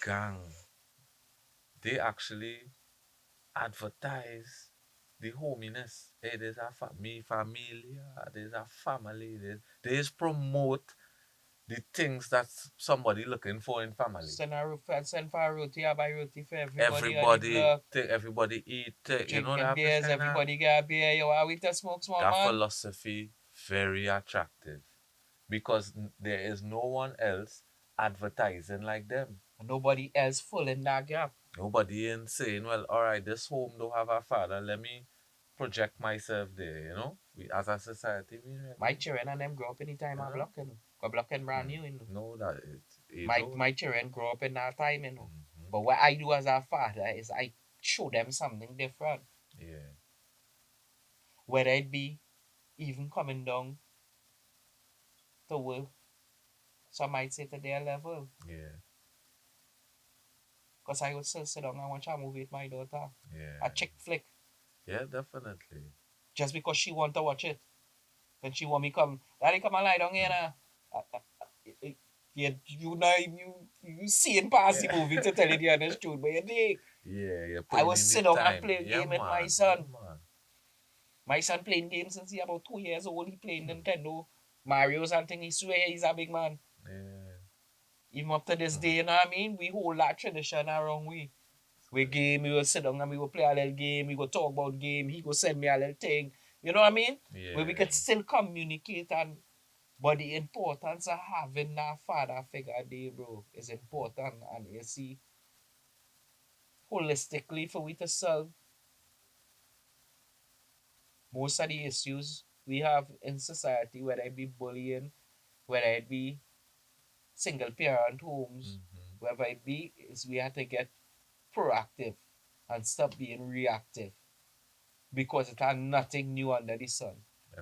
S2: gang. They actually advertise the hominess. Hey, there's a familia, there's a family. They just promote the things that somebody looking for in family.
S1: Send for a roti, I buy roti for everybody on the
S2: Everybody
S1: block.
S2: take, everybody eat. Take, you know, they
S1: Drinking
S2: have this
S1: beers,
S2: kind of
S1: everybody get a beer. Yo, are we to smoke small
S2: that
S1: man?
S2: philosophy very attractive because there is no one else advertising like them.
S1: Nobody else full in that gap.
S2: Nobody in saying, well, all right, this home don't have a father. Let me project myself there, you know? We as a society, we
S1: My
S2: reckon,
S1: children and them grow up in the time
S2: you
S1: of
S2: know?
S1: blocking. Got blocking brand
S2: Hmm.
S1: new, you know.
S2: No, that it
S1: My
S2: don't.
S1: my children grow up in that time, you know.
S2: Hmm.
S1: But what I do as a father is I show them something different.
S2: Yeah,
S1: Whether it be even coming down to work, some might say to their level.
S2: yeah,
S1: Because I would still sit down and watch a movie with my daughter. A
S2: yeah,
S1: chick flick.
S2: yeah, definitely.
S1: Just because she want to watch it. Then she want me come, Daddy, come and lie down here
S2: Hmm.
S1: now. You know you seeing past the
S2: Yeah,
S1: movie to tell you the honest truth, but you dig.
S2: yeah, you're
S1: I
S2: putting
S1: was
S2: in the
S1: sit down and
S2: time.
S1: play a
S2: Yeah,
S1: game with my
S2: man, yeah,
S1: son.
S2: man.
S1: My son playing games since he about 2 years old. He playing
S2: Hmm.
S1: Nintendo, Mario's and thing. He swear he's a big man.
S2: Yeah.
S1: Even up to this
S2: Hmm.
S1: day, you know what I mean? We hold that tradition around we. We game, we will sit down and we will play a little game. We go talk about game. He go send me a little thing. You know what I mean? Where we
S2: Yeah,
S1: could still communicate and but the importance of having that father figure there, bro, is important. And you see, holistically for we to solve most of the issues we have in society, whether it be bullying, whether it be single parent homes,
S2: hmm,
S1: whether it be is we have to get proactive and stop being reactive because it had nothing new under the sun.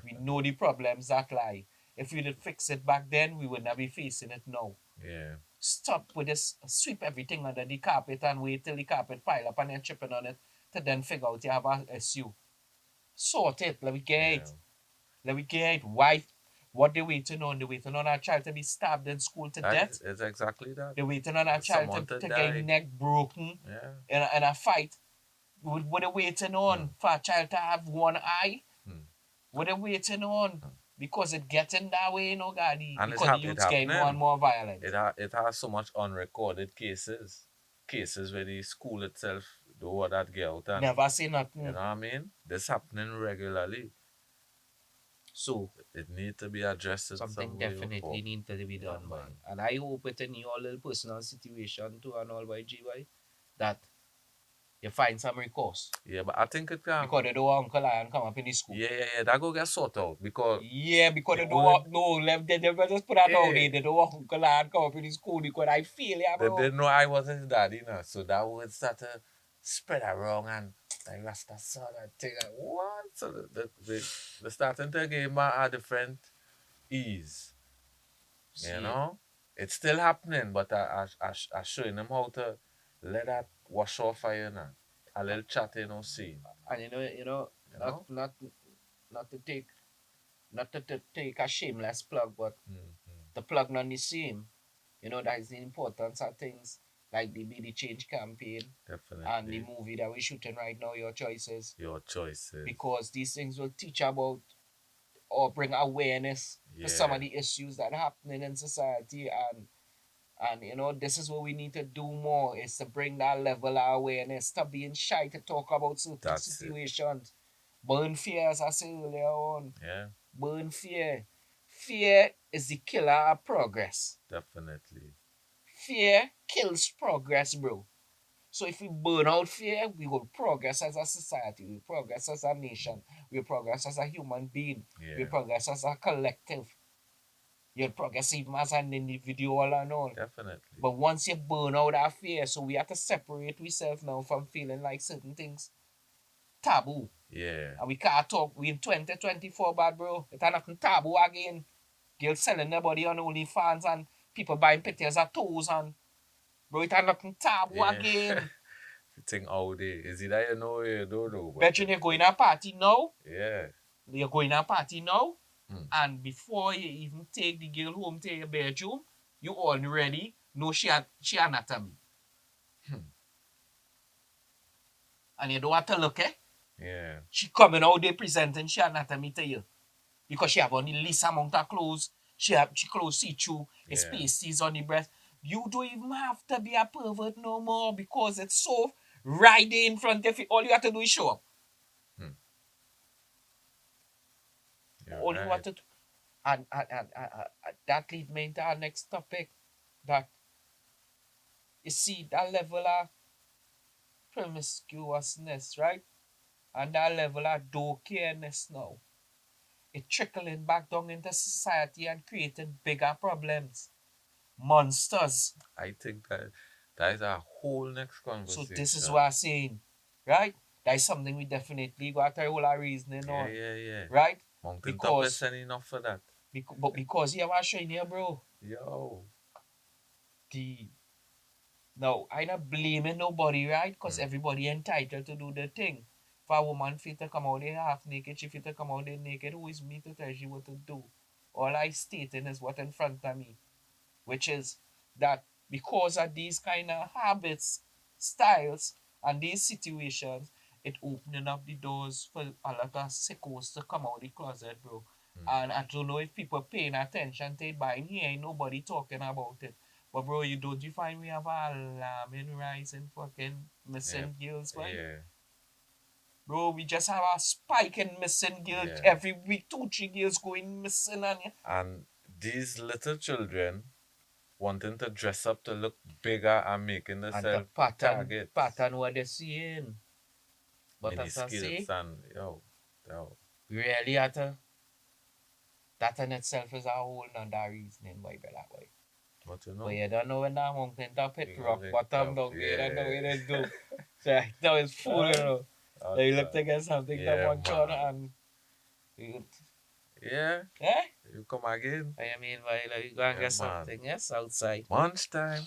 S1: We
S2: definitely.
S1: know the problems that lie. If we did fix it back then, we would not be facing it now.
S2: Yeah,
S1: Stop with this, sweep everything under the carpet and wait till the carpet pile up and then tripping on it to then figure out you have an issue. Sort it. Let me get
S2: yeah.
S1: it. Let me get it. Why? What they waiting on? They waiting on our child to be stabbed in school to
S2: That
S1: death.
S2: is exactly that.
S1: They waiting on our child
S2: Someone to
S1: to get
S2: die.
S1: neck broken
S2: Yeah.
S1: in a fight. What they waiting
S2: Hmm.
S1: on for a child to have one eye?
S2: Hmm.
S1: What they waiting on?
S2: Hmm.
S1: Because it getting that way, you know, Gaddy.
S2: And
S1: Because the
S2: it
S1: youth's getting more and
S2: happening.
S1: more violent.
S2: It has so much unrecorded cases. Cases where the school itself do what that girl done.
S1: Never say
S2: You know
S1: nothing.
S2: what I mean? This happening regularly.
S1: So
S2: It need to be addressed in
S1: something
S2: some way or
S1: definitely
S2: form.
S1: need to be
S2: Yeah,
S1: done, boy.
S2: man.
S1: And I hope it in your little personal situation too and all by GY that you find some recourse.
S2: Yeah, but I think it can.
S1: Because they don't want Uncle Lion come up in the school.
S2: Yeah. That go get sorted out because
S1: Yeah, because
S2: the
S1: they don't
S2: only
S1: want no they just put that out
S2: yeah
S1: there. They don't want Uncle Lion come up in the school because I feel yeah,
S2: they
S1: bro.
S2: didn't know I was his daddy, you know. So that would start to spread around and like Rasta saw that thing like what? So the starting to give my a different ease, you
S1: See,
S2: know. It's still happening, but I showing them how to let that wash off for you now. A little chatting or scene,
S1: and
S2: you
S1: not
S2: know.
S1: not not to take to take a shameless plug, but
S2: Mm-hmm.
S1: the plug not the same. That is the importance of things like the Be the Change campaign and the
S2: Definitely
S1: movie that we're shooting right now, Your Choices,
S2: your choices.
S1: because these things will teach about or bring awareness to some
S2: Yeah,
S1: of the issues that are happening in society, and this is what we need to do more is to bring that level of awareness. Stop being shy to talk about certain
S2: that's it.
S1: situations. Burn fear, as I said earlier on.
S2: Yeah,
S1: Burn fear. Fear is the killer of progress.
S2: definitely.
S1: Fear kills progress, bro. So if we burn out fear, we will progress as a society, we will progress as a nation, we will progress as a human being, we will
S2: Yeah,
S1: progress as a collective, you'll progress even as an individual and all.
S2: definitely.
S1: But once you burn out that fear, so we have to separate ourselves now from feeling like certain things taboo.
S2: Yeah,
S1: And we can't talk. We in 2024, bad bro. It's nothing taboo again. Girls selling their body on OnlyFans and people buying pictures of toes and bro, it's nothing taboo
S2: yeah.
S1: again.
S2: You think all day. Is it that you know or you don't know? But
S1: Bet you going to a party now.
S2: yeah.
S1: You're going to a party now.
S2: Hmm.
S1: And before you even take the girl home to your bedroom, you already know she anatomy.
S2: Hmm.
S1: And you don't have to look, eh?
S2: Yeah,
S1: She coming out there presenting she anatomy to you. Because she have on the least amount of clothes. She clothes see through, it's
S2: yeah.
S1: pasties on the breast. You don't even have to be a pervert no more because it's so right there in front of you. All you have to do is show up.
S2: Hmm. You're
S1: All you have
S2: right.
S1: to do. And that leads me into our next topic. That you see that level of promiscuousness, right? And that level of don't careness now. It trickling back down into society and creating bigger problems. Monsters.
S2: I think that is a whole next
S1: So this is
S2: conversation.
S1: what I'm saying, right? That is something we definitely got to hold our reasoning
S2: Yeah,
S1: on,
S2: yeah.
S1: right?
S2: Mountaintop is
S1: Because,
S2: saying enough for that.
S1: but because you have a shine here, bro.
S2: Yo.
S1: The No, I not blaming nobody, right? Because
S2: Hmm.
S1: everybody entitled to do the thing. For a woman fit to come out there half naked, she fit to come out there naked. Who is me to tell you what to do? All I stating is what in front of me, which is that because of these kind of habits, styles, and these situations, it opening up the doors for a lot of sickos to come out the closet, bro.
S2: Hmm.
S1: And I don't know if people paying attention to it, but in here ain't nobody talking about it. But bro, you find we have a alarming rise in fucking
S2: Yeah.
S1: missing girls, right?
S2: Yeah.
S1: Bro, we just have a spike in missing girls
S2: Yeah.
S1: every week, 2, 3 girls going missing, and
S2: And these little children wanting to dress up to look bigger and making
S1: the
S2: themselves
S1: pattern
S2: targets.
S1: pattern what they're seeing. But
S2: Mini
S1: as I
S2: skills
S1: say,
S2: and yo.
S1: really at that in itself is a whole nother reasoning why be that way.
S2: But you
S1: But
S2: know,
S1: you don't know when that mountain top hit
S2: we gonna
S1: rock
S2: link
S1: bottom
S2: up.
S1: down there, you don't know
S2: Yeah.
S1: what it do. So right now it's full,
S2: Huh?
S1: So you look
S2: Outside.
S1: to get something to
S2: Yeah,
S1: munch on
S2: man.
S1: and you,
S2: Yeah.
S1: eh?
S2: You come again.
S1: I mean, why like you go and
S2: Yeah,
S1: get
S2: man.
S1: something, yes, outside.
S2: Lunchtime.